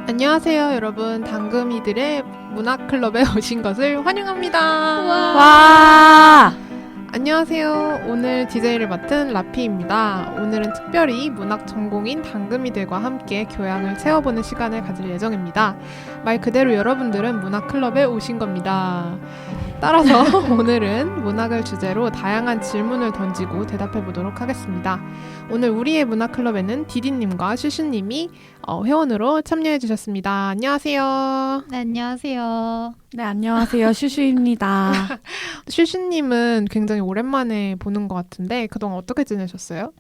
안녕하세요, 여러분. 당금이들의 문학클럽에 오신 것을 환영합니다. 와! 안녕하세요. 오늘 DJ를 맡은 라피입니다. 오늘은 특별히 문학 전공인 당금이들과 함께 교양을 채워보는 시간을 가질 예정입니다. 말 그대로 여러분들은 문학클럽에 오신 겁니다. 따라서 오늘은 문학을 주제로 다양한 질문을 던지고 대답해 보도록 하겠습니다. 오늘 우리의 문학클럽에는 디디님과 슈슈님이 회원으로 참여해 주셨습니다. 안녕하세요. 네, 안녕하세요. 네, 안녕하세요. 슈슈입니다. 슈슈님은 굉장히 오랜만에 보는 것 같은데 그동안 어떻게 지내셨어요?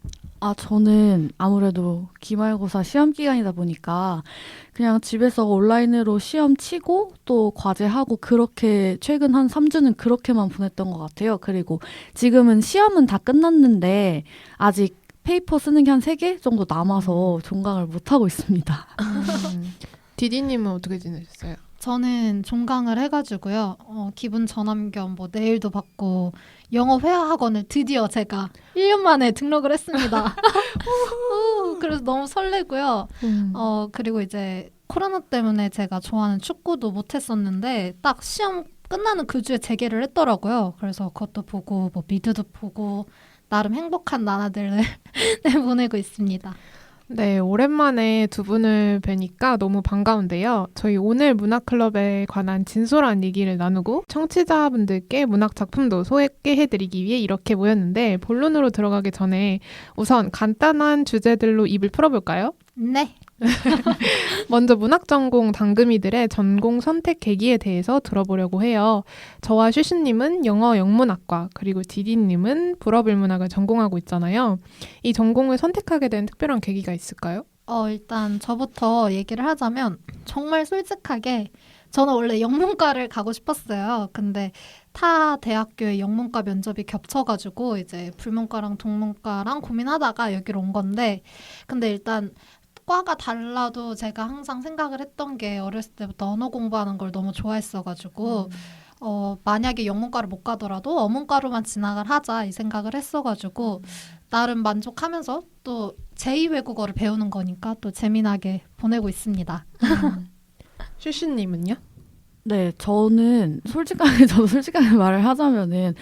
저는 아무래도 기말고사 시험 기간이다 보니까 그냥 집에서 온라인으로 시험 치고 또 과제하고 그렇게 최근 한 3주는 그렇게만 보냈던 것 같아요. 그리고 지금은 시험은 다 끝났는데 아직 페이퍼 쓰는 게 한 3개 정도 남아서 종강을 못하고 있습니다. 디디님은 어떻게 지내셨어요? 저는 종강을 해가지고요. 기분 전환 겸 뭐 내일도 받고 영어 회화 학원을 드디어 제가 1년 만에 등록을 했습니다. 그래서 너무 설레고요. 그리고 이제 코로나 때문에 제가 좋아하는 축구도 못했었는데 딱 시험 끝나는 그 주에 재개를 했더라고요. 그래서 그것도 보고 뭐 미드도 보고 나름 행복한 나날들을 네, 보내고 있습니다. 네, 오랜만에 두 분을 뵈니까 너무 반가운데요. 저희 오늘 문학클럽에 관한 진솔한 얘기를 나누고 청취자분들께 문학 작품도 소개해드리기 위해 이렇게 모였는데 본론으로 들어가기 전에 우선 간단한 주제들로 입을 풀어볼까요? 네. 먼저 문학 전공 당금이들의 전공 선택 계기에 대해서 들어보려고 해요. 저와 슈슈님은 영어 영문학과 그리고 디디님은 불어불문학을 전공하고 있잖아요. 이 전공을 선택하게 된 특별한 계기가 있을까요? 일단 저부터 얘기를 하자면 정말 솔직하게 저는 원래 영문과를 가고 싶었어요. 근데 타 대학교의 영문과 면접이 겹쳐가지고 이제 불문과랑 동문과랑 고민하다가 여기로 온 건데 근데 일단 과가 달라도 제가 항상 생각을 했던 게 어렸을 때부터 언어 공부하는 걸 너무 좋아했어가지고 만약에 영문과를 못 가더라도 어문과로만 진학을 하자 이 생각을 했어가지고 나름 만족하면서 또 제2 외국어를 배우는 거니까 또 재미나게 보내고 있습니다. 슈슈님은요? 네, 저도 솔직하게 말을 하자면은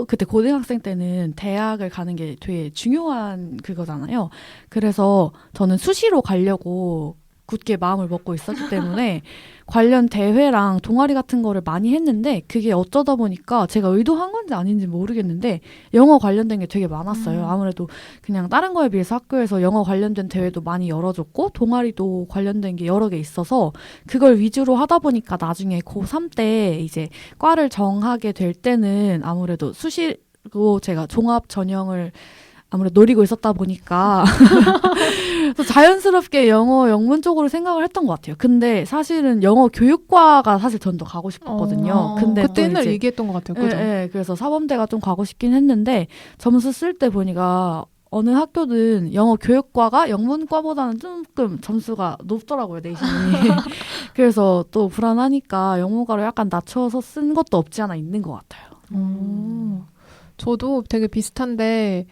그때 고등학생 때는 대학을 가는 게 되게 중요한 그거잖아요. 그래서 저는 수시로 가려고 굳게 마음을 먹고 있었기 때문에 관련 대회랑 동아리 같은 거를 많이 했는데 그게 어쩌다 보니까 제가 의도한 건지 아닌지 모르겠는데 영어 관련된 게 되게 많았어요. 아무래도 그냥 다른 거에 비해서 학교에서 영어 관련된 대회도 많이 열어줬고 동아리도 관련된 게 여러 개 있어서 그걸 위주로 하다 보니까 나중에 고3 때 이제 과를 정하게 될 때는 아무래도 수시로 제가 종합 전형을 아무래도 노리고 있었다 보니까 그래서 자연스럽게 영어 영문 쪽으로 생각을 했던 것 같아요. 근데 사실은 영어 교육과가 사실 전 더 가고 싶었거든요. 근데 그때 또 옛날에 이제 얘기했던 것 같아요. 그죠? 네, 그래서 사범대가 좀 가고 싶긴 했는데 점수 쓸 때 보니까 어느 학교든 영어 교육과가 영문과보다는 조금 점수가 높더라고요, 내신이. 그래서 또 불안하니까 영문과로 약간 낮춰서 쓴 것도 없지 않아 있는 것 같아요. 저도 되게 비슷한데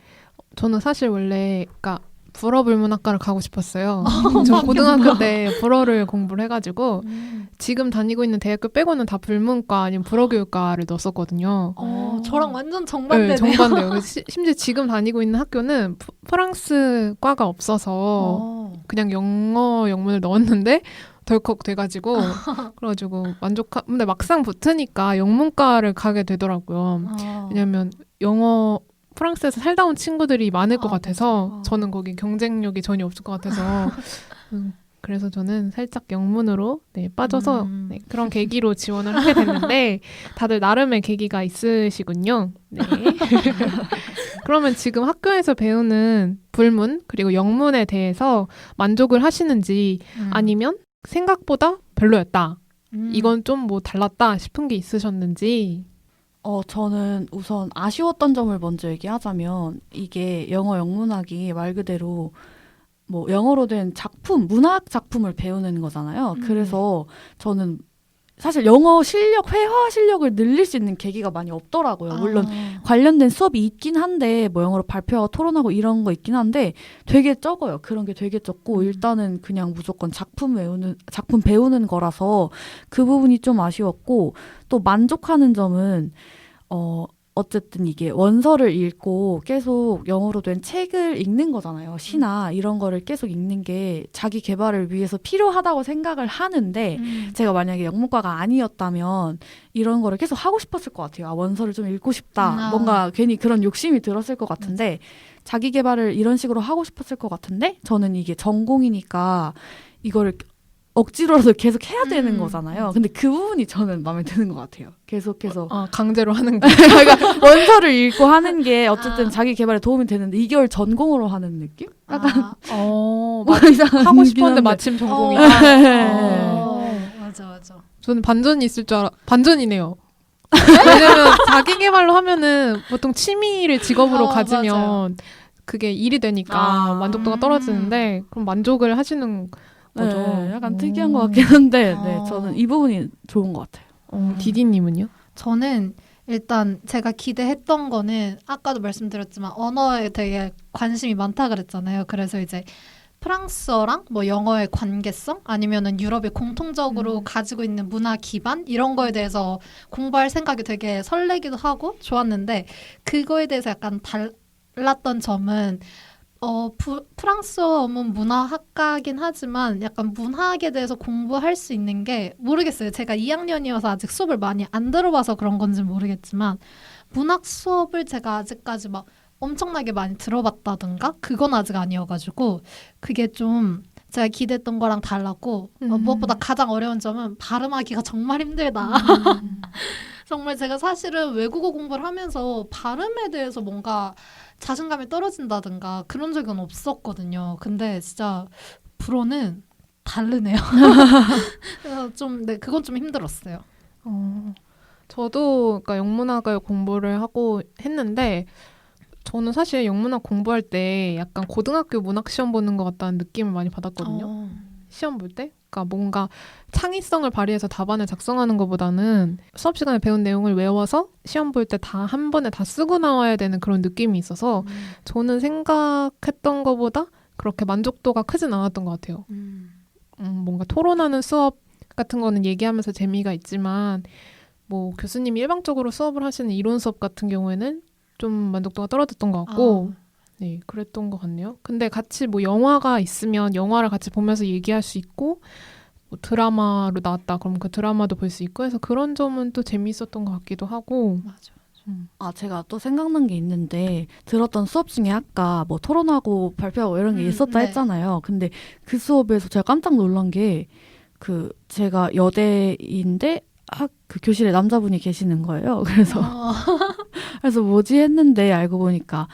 저는 사실 원래 그러니까 불어불문학과를 가고 싶었어요. 저 고등학교 때 불어를 공부를 해가지고 지금 다니고 있는 대학교 빼고는 다 불문과 아니면 불어교육과를 넣었었거든요. 저랑 완전 정반대네요. 네, 정반대요. 그래서 심지어 지금 다니고 있는 학교는 프랑스 과가 없어서 그냥 영어 영문을 넣었는데 덜컥 돼가지고 그래가지고 근데 막상 붙으니까 영문과를 가게 되더라고요. 왜냐면 프랑스에서 살다 온 친구들이 많을 것 같아서 저는 거기 경쟁력이 전혀 없을 것 같아서 그래서 저는 살짝 영문으로 빠져서 그런 계기로 지원을 하게 됐는데 다들 나름의 계기가 있으시군요. 네. 그러면 지금 학교에서 배우는 불문 그리고 영문에 대해서 만족을 하시는지 아니면 생각보다 별로였다. 이건 좀 뭐 달랐다 싶은 게 있으셨는지. 저는 우선 아쉬웠던 점을 먼저 얘기하자면 이게 영어 영문학이 말 그대로 뭐 영어로 된 작품, 문학 작품을 배우는 거잖아요. 그래서 저는 사실 영어 실력, 회화 실력을 늘릴 수 있는 계기가 많이 없더라고요. 물론 관련된 수업이 있긴 한데 뭐 영어로 발표하고 토론하고 이런 거 있긴 한데 되게 적어요. 그런 게 되게 적고 일단은 그냥 무조건 작품 배우는 거라서 그 부분이 좀 아쉬웠고 또 만족하는 점은 어쨌든 이게 원서를 읽고 계속 영어로 된 책을 읽는 거잖아요. 시나 이런 거를 계속 읽는 게 자기 개발을 위해서 필요하다고 생각을 하는데 제가 만약에 영문과가 아니었다면 이런 거를 계속 하고 싶었을 것 같아요. 원서를 좀 읽고 싶다. 뭔가 괜히 그런 욕심이 들었을 것 같은데 자기 개발을 이런 식으로 하고 싶었을 것 같은데 저는 이게 전공이니까 이거를 억지로라도 계속 해야 되는 거잖아요. 근데 그 부분이 저는 마음에 드는 것 같아요. 계속해서. 강제로 하는 거. 그러니까 원서를 읽고 하는 게 어쨌든 자기 개발에 도움이 되는데 이걸 전공으로 하는 느낌? 약간 하고 싶었는데 마침 전공이. 맞아. 저는 반전이 있을 줄 반전이네요. 왜냐면 자기 개발로 하면은 보통 취미를 직업으로 가지면 맞아요. 그게 일이 되니까 만족도가 떨어지는데 그럼 만족을 하시는 거죠. 네, 약간 특이한 것 같긴 한데 네, 저는 이 부분이 좋은 것 같아요. 디디님은요? 저는 일단 제가 기대했던 거는 아까도 말씀드렸지만 언어에 되게 관심이 많다 그랬잖아요. 그래서 이제 프랑스어랑 뭐 영어의 관계성 아니면은 유럽이 공통적으로 가지고 있는 문화 기반 이런 거에 대해서 공부할 생각이 되게 설레기도 하고 좋았는데 그거에 대해서 약간 달랐던 점은 프랑스어는 문화학과긴 하지만 약간 문학에 대해서 공부할 수 있는 게 모르겠어요. 제가 2학년이어서 아직 수업을 많이 안 들어봐서 그런 건지 모르겠지만 문학 수업을 제가 아직까지 막 엄청나게 많이 들어봤다든가 그건 아직 아니어가지고 그게 좀 제가 기대했던 거랑 달랐고 무엇보다 가장 어려운 점은 발음하기가 정말 힘들다. 정말 제가 사실은 외국어 공부를 하면서 발음에 대해서 뭔가 자신감이 떨어진다든가 그런 적은 없었거든요. 근데 진짜 불어는 다르네요. 그래서 그건 좀 힘들었어요. 저도 그러니까 영문학을 공부를 하고 했는데 저는 사실 영문학 공부할 때 약간 고등학교 문학 시험 보는 것 같다는 느낌을 많이 받았거든요. 시험 볼 때? 그러니까 뭔가 창의성을 발휘해서 답안을 작성하는 것보다는 수업 시간에 배운 내용을 외워서 시험 볼 때 다 한 번에 다 쓰고 나와야 되는 그런 느낌이 있어서 저는 생각했던 것보다 그렇게 만족도가 크진 않았던 것 같아요. 뭔가 토론하는 수업 같은 거는 얘기하면서 재미가 있지만 뭐 교수님이 일방적으로 수업을 하시는 이론 수업 같은 경우에는 좀 만족도가 떨어졌던 것 같고 네, 그랬던 것 같네요. 근데 같이 뭐 영화가 있으면 영화를 같이 보면서 얘기할 수 있고 뭐 드라마로 나왔다 그럼 그 드라마도 볼 수 있고 해서 그런 점은 또 재미있었던 것 같기도 하고. 맞아. 제가 또 생각난 게 있는데 들었던 수업 중에 아까 뭐 토론하고 발표하고 이런 게 있었다 했잖아요. 근데 그 수업에서 제가 깜짝 놀란 게 제가 여대인데 그 교실에 남자분이 계시는 거예요. 그래서 뭐지 했는데 알고 보니까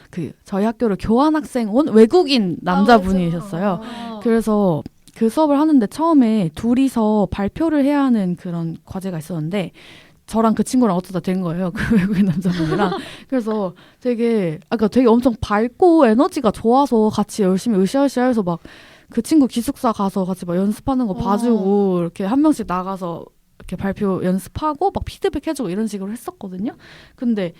저희 학교로 교환학생 온 외국인 남자분이셨어요. 그래서 그 수업을 하는데 처음에 둘이서 발표를 해야 하는 그런 과제가 있었는데 저랑 그 친구랑 어쩌다 된 거예요. 그 외국인 남자분이랑. 그래서 되게 엄청 밝고 에너지가 좋아서 같이 열심히 으쌰으쌰 해서 막 그 친구 기숙사 가서 같이 막 연습하는 거 봐주고 이렇게 한 명씩 나가서 이렇게 발표 연습하고 막 피드백 해주고 이런 식으로 했었거든요. 근데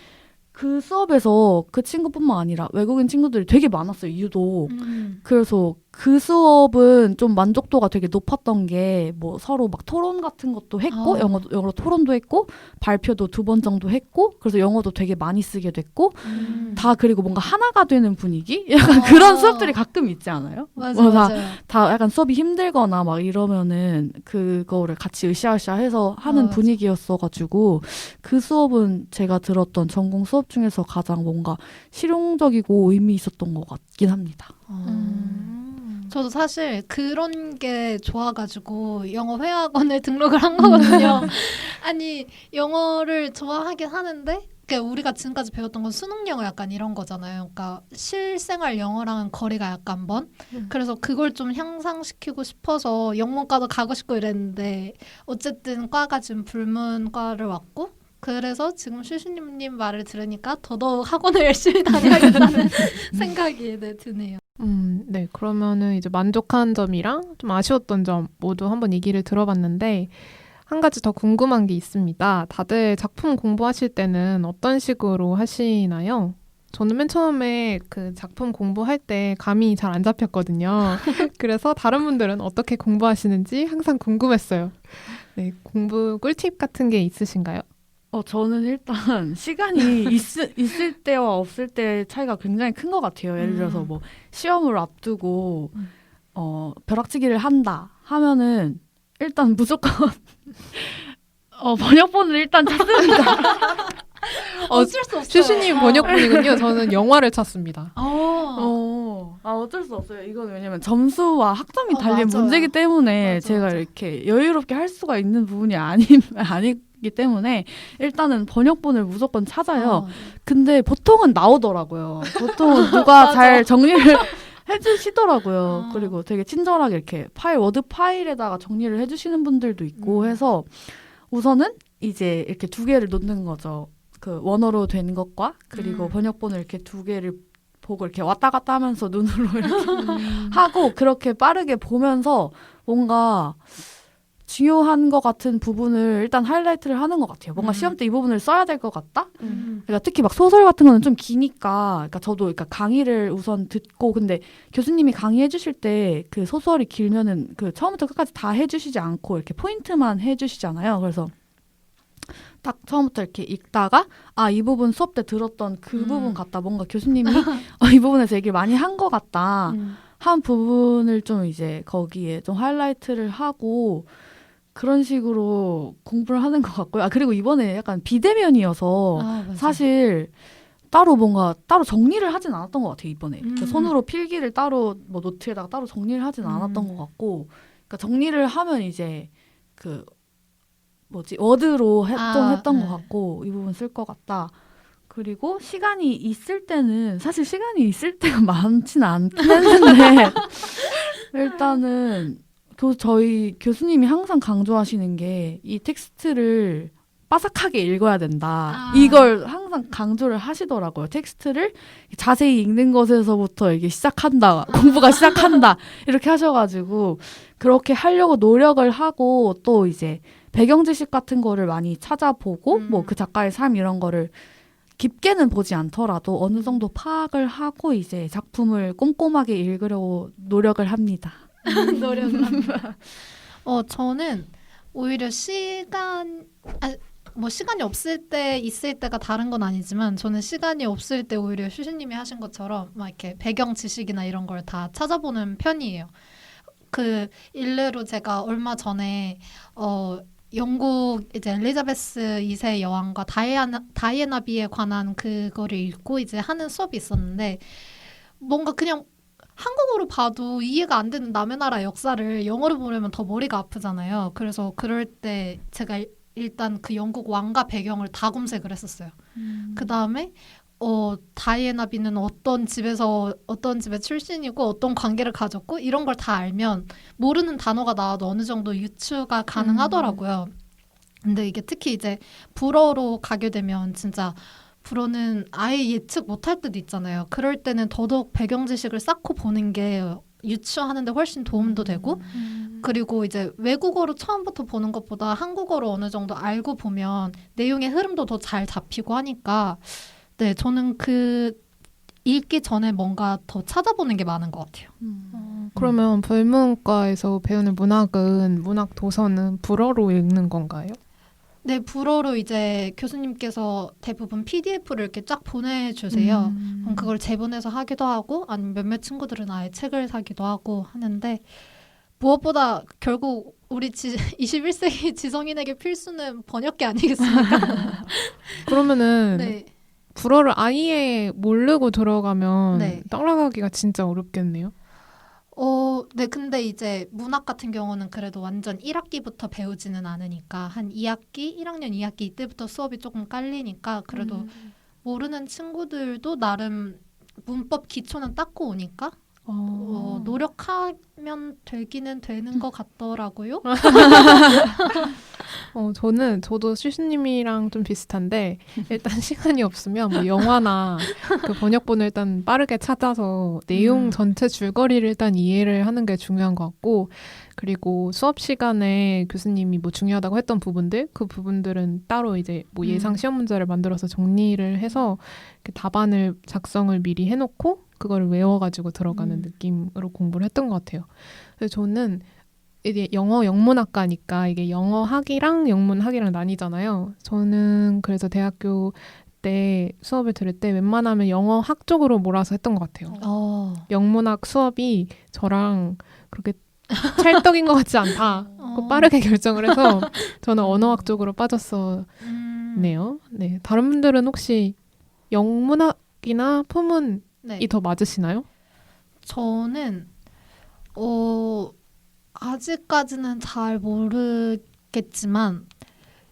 그 수업에서 그 친구뿐만 아니라 외국인 친구들이 되게 많았어요. 유독. 그래서 그 수업은 좀 만족도가 되게 높았던 게 뭐 서로 막 토론 같은 것도 했고 영어로 토론도 했고 발표도 2번 정도 했고 그래서 영어도 되게 많이 쓰게 됐고 다 그리고 뭔가 하나가 되는 분위기? 약간 그런 수업들이 가끔 있지 않아요? 맞아요. 다 약간 수업이 힘들거나 막 이러면은 그거를 같이 으쌰으쌰 해서 하는 분위기였어가지고 그 수업은 제가 들었던 전공 수업 중에서 가장 뭔가 실용적이고 의미 있었던 것 같긴 합니다. 저도 사실 그런 게 좋아가지고 영어 회화학원을 등록을 한 거거든요. 아니 영어를 좋아하긴 하는데 그러니까 우리가 지금까지 배웠던 건 수능 영어 약간 이런 거잖아요. 그러니까 실생활 영어랑은 거리가 약간 먼. 그래서 그걸 좀 향상시키고 싶어서 영문과도 가고 싶고 이랬는데 어쨌든 과가 지금 불문과를 왔고 그래서 지금 슈슈님 말을 들으니까 더더욱 학원을 열심히 다녀야겠다는 생각이 드네요. 네. 그러면은 이제 만족한 점이랑 좀 아쉬웠던 점 모두 한번 얘기를 들어봤는데 한 가지 더 궁금한 게 있습니다. 다들 작품 공부하실 때는 어떤 식으로 하시나요? 저는 맨 처음에 그 작품 공부할 때 감이 잘 안 잡혔거든요. 그래서 다른 분들은 어떻게 공부하시는지 항상 궁금했어요. 네, 공부 꿀팁 같은 게 있으신가요? 저는 일단 시간이 있을 때와 없을 때 차이가 굉장히 큰 것 같아요. 예를 들어서 뭐 시험을 앞두고 벼락치기를 한다 하면은 일단 무조건 번역본을 일단 찾습니다. 어쩔 수 없어요. 슈슈님 번역본이군요. 저는 영화를 찾습니다. 어쩔 수 없어요. 이건 왜냐면 점수와 학점이 달린 맞아요. 문제이기 때문에 맞아, 제가 맞아. 이렇게 여유롭게 할 수가 있는 부분이 아니기 때문에 일단은 번역본을 무조건 찾아요. 근데 보통은 나오더라고요. 보통은 누가 잘 정리를 해주시더라고요. 그리고 되게 친절하게 이렇게 워드 파일에다가 정리를 해주시는 분들도 있고 해서 우선은 이제 이렇게 두 개를 놓는 거죠. 그 원어로 된 것과 그리고 번역본을 이렇게 두 개를 보고 이렇게 왔다 갔다 하면서 눈으로 이렇게 하고 그렇게 빠르게 보면서 뭔가 중요한 것 같은 부분을 일단 하이라이트를 하는 것 같아요. 뭔가 시험 때 이 부분을 써야 될 것 같다? 그러니까 특히 막 소설 같은 거는 좀 기니까, 그러니까 저도 그러니까 강의를 우선 듣고, 근데 교수님이 강의해 주실 때 그 소설이 길면은 그 처음부터 끝까지 다 해주시지 않고 이렇게 포인트만 해주시잖아요. 그래서 딱 처음부터 이렇게 읽다가 이 부분 수업 때 들었던 그 부분 같다. 뭔가 교수님이 이 부분에서 얘기를 많이 한 것 같다. 한 부분을 좀 이제 거기에 좀 하이라이트를 하고 그런 식으로 공부를 하는 것 같고요. 그리고 이번에 약간 비대면이어서 사실 따로 정리를 하진 않았던 것 같아요, 이번에. 그러니까 손으로 필기를 따로 뭐 노트에다가 따로 정리를 하진 않았던 것 같고, 그러니까 정리를 하면 이제 워드로 좀 했던 것 같고, 이 부분 쓸 것 같다. 그리고 시간이 있을 때는 사실 시간이 있을 때가 많지는 않긴 했는데 일단은 저희 교수님이 항상 강조하시는 게 이 텍스트를 빠삭하게 읽어야 된다. 이걸 항상 강조를 하시더라고요. 텍스트를 자세히 읽는 것에서부터 이게 시작한다. 공부가 시작한다. 이렇게 하셔가지고 그렇게 하려고 노력을 하고 또 이제 배경 지식 같은 거를 많이 찾아보고 뭐 그 작가의 삶 이런 거를 깊게는 보지 않더라도 어느 정도 파악을 하고 이제 작품을 꼼꼼하게 읽으려고 노력을 합니다. 노력을 합니다. 저는 오히려 시간이 없을 때 있을 때가 다른 건 아니지만 저는 시간이 없을 때 오히려 슈슈님이 하신 것처럼 막 이렇게 배경 지식이나 이런 걸 다 찾아보는 편이에요. 그 일례로 제가 얼마 전에 영국 이제 엘리자베스 2세 여왕과 다이애나 비에 관한 그거를 읽고 이제 하는 수업이 있었는데 뭔가 그냥 한국어로 봐도 이해가 안 되는 남의 나라 역사를 영어로 보려면 더 머리가 아프잖아요. 그래서 그럴 때 제가 일단 그 영국 왕가 배경을 다 검색을 했었어요. 그 다음에 다이애나 비는 어떤 집의 출신이고 어떤 관계를 가졌고 이런 걸 다 알면 모르는 단어가 나와도 어느 정도 유추가 가능하더라고요. 근데 이게 특히 이제 불어로 가게 되면 진짜 불어는 아예 예측 못할 때도 있잖아요. 그럴 때는 더더욱 배경 지식을 쌓고 보는 게 유추하는데 훨씬 도움도 되고 그리고 이제 외국어로 처음부터 보는 것보다 한국어로 어느 정도 알고 보면 내용의 흐름도 더 잘 잡히고 하니까 네, 저는 읽기 전에 뭔가 더 찾아보는 게 많은 것 같아요. 그러면 불문과에서 배우는 문학 도서는 불어로 읽는 건가요? 네, 불어로 이제 교수님께서 대부분 PDF를 이렇게 쫙 보내주세요. 그럼 그걸 재본해서 하기도 하고 아니면 몇몇 친구들은 아예 책을 사기도 하고 하는데 무엇보다 결국 우리 21세기 지성인에게 필수는 번역기 아니겠습니까? 그러면은 네. 불어를 아예 모르고 들어가면 네. 따라가기가 진짜 어렵겠네요. 네, 근데 이제 문학 같은 경우는 그래도 완전 1학기부터 배우지는 않으니까 한 2학기, 1학년 2학기 이때부터 수업이 조금 깔리니까 그래도 모르는 친구들도 나름 문법 기초는 닦고 오니까 노력하면 되기는 되는 것 같더라고요. 저도 슈슈님이랑 좀 비슷한데, 일단 시간이 없으면 뭐 영화나 그 번역본을 일단 빠르게 찾아서 내용 전체 줄거리를 일단 이해를 하는 게 중요한 것 같고, 그리고 수업 시간에 교수님이 뭐 중요하다고 했던 부분들, 그 부분들은 따로 이제 뭐 예상 시험 문제를 만들어서 정리를 해서 이렇게 답안을 작성을 미리 해놓고, 그거를 외워가지고 들어가는 느낌으로 공부를 했던 것 같아요. 그래서 저는 이게 영어 영문학과니까 이게 영어학이랑 영문학이랑 나뉘잖아요. 저는 그래서 대학교 때 수업을 들을 때 웬만하면 영어학 쪽으로 몰아서 했던 것 같아요. 영문학 수업이 저랑 그렇게 찰떡인 것 같지 않다. 빠르게 결정을 해서 저는 언어학 쪽으로 빠졌었네요. 네, 다른 분들은 혹시 영문학이나 포문이 더 맞으시나요? 저는 아직까지는 잘 모르겠지만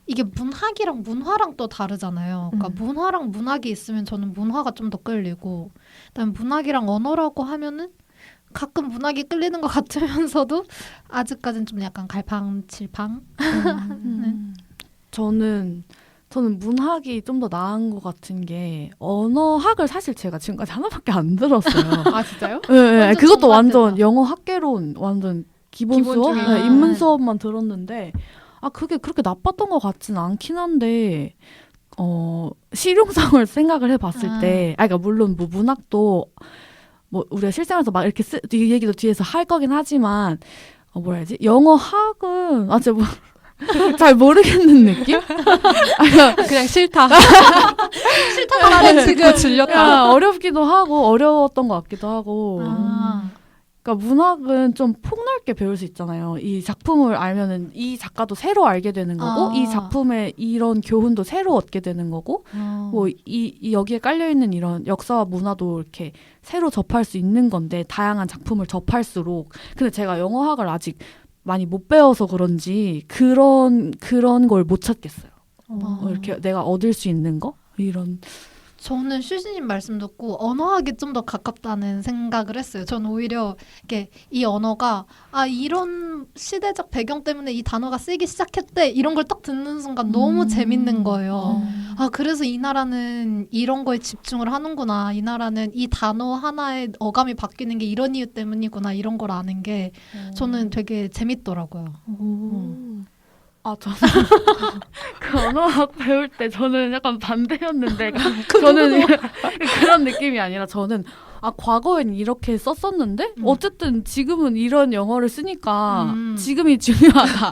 이게 문학이랑 문화랑 또 다르잖아요. 그러니까 문화랑 문학이 있으면 저는 문화가 좀 더 끌리고, 그다음에 문학이랑 언어라고 하면은 가끔 문학이 끌리는 것 같으면서도 아직까지는 좀 약간 갈팡질팡. 저는 문학이 좀 더 나은 것 같은 게 언어학을 사실 제가 지금까지 하나밖에 안 들었어요. 아 진짜요? 네, 그것도 완전 정반대다. 영어 학개론 완전 기본 수업, 중에. 네, 입문 수업만 들었는데 그게 그렇게 나빴던 것 같진 않긴 한데 실용성을 생각을 해봤을 때, 그러니까 물론 뭐 문학도 뭐 우리가 실생활에서 막 이렇게 이 얘기도 뒤에서 할 거긴 하지만 뭐라 해야지? 영어학은 진짜 뭐 잘 모르겠는 느낌? 그냥 싫다. 싫다고 나는 지금 질렸다. 어렵기도 하고 어려웠던 것 같기도 하고. 그러니까 문학은 좀 폭넓게 배울 수 있잖아요. 이 작품을 알면은 이 작가도 새로 알게 되는 거고, 이 작품의 이런 교훈도 새로 얻게 되는 거고, 뭐 이 여기에 깔려 있는 이런 역사와 문화도 이렇게 새로 접할 수 있는 건데, 다양한 작품을 접할수록. 근데 제가 영어학을 아직 많이 못 배워서 그런지 그런 걸 못 찾겠어요. 이렇게 내가 얻을 수 있는 거 이런. 저는 슈시님 말씀 듣고 언어학이 좀 더 가깝다는 생각을 했어요. 저는 오히려 이렇게 이 언어가 이런 시대적 배경 때문에 이 단어가 쓰이기 시작했대 이런 걸 딱 듣는 순간 너무 재밌는 거예요. 그래서 이 나라는 이런 거에 집중을 하는구나. 이 나라는 이 단어 하나의 어감이 바뀌는 게 이런 이유 때문이구나. 이런 걸 아는 게 저는 되게 재밌더라고요. 저는 그 언어학 배울 때 저는 약간 반대였는데 저는 그런 느낌이 아니라 저는 과거엔 이렇게 썼었는데 어쨌든 지금은 이런 영어를 쓰니까 지금이 중요하다.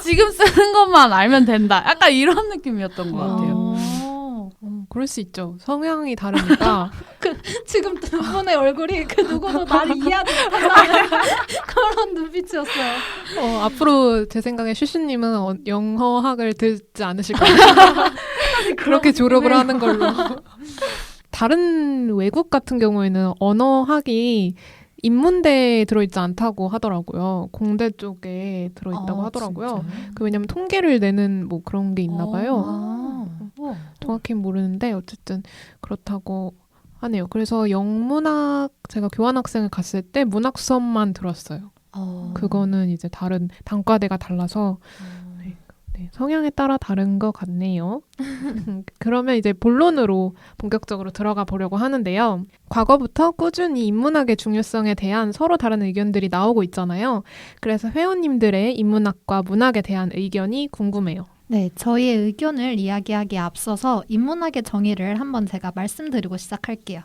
지금 쓰는 것만 알면 된다. 약간 이런 느낌이었던 것 같아요. 그럴 수 있죠. 성향이 다르니까. 지금 두 분의 얼굴이 그 누구도 나를 이해하지 못한다는 그런 눈빛이었어요. 앞으로 제 생각에 슈슈님은 영어학을 듣지 않으실 거예요. 그렇게 졸업을 하는 걸로. 다른 외국 같은 경우에는 언어학이 인문대에 들어있지 않다고 하더라고요. 공대 쪽에 들어있다고 하더라고요. 왜냐면 통계를 내는 뭐 그런 게 있나 봐요. 정확히는 모르는데 어쨌든 그렇다고 하네요. 그래서 영문학 제가 교환학생을 갔을 때 문학 수업만 들었어요. 그거는 이제 다른 단과대가 달라서 네, 성향에 따라 다른 것 같네요. 그러면 이제 본론으로 본격적으로 들어가 보려고 하는데요. 과거부터 꾸준히 인문학의 중요성에 대한 서로 다른 의견들이 나오고 있잖아요. 그래서 회원님들의 인문학과 문학에 대한 의견이 궁금해요. 네, 저희의 의견을 이야기하기에 앞서서 인문학의 정의를 한번 제가 말씀드리고 시작할게요.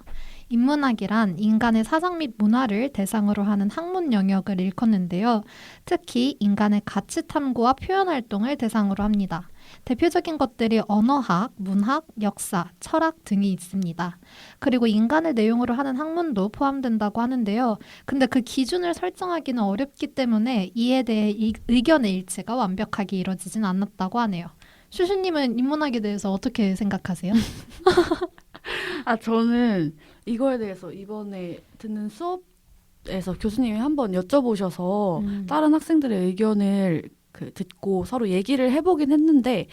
인문학이란 인간의 사상 및 문화를 대상으로 하는 학문 영역을 일컫는데요. 특히 인간의 가치 탐구와 표현 활동을 대상으로 합니다. 대표적인 것들이 언어학, 문학, 역사, 철학 등이 있습니다. 그리고 인간을 내용으로 하는 학문도 포함된다고 하는데요. 근데 그 기준을 설정하기는 어렵기 때문에 이에 대해 의견의 일치가 완벽하게 이루어지진 않았다고 하네요. 슈슈님은 인문학에 대해서 어떻게 생각하세요? 저는 이거에 대해서 이번에 듣는 수업에서 교수님이 한번 여쭤보셔서 다른 학생들의 의견을 듣고 서로 얘기를 해보긴 했는데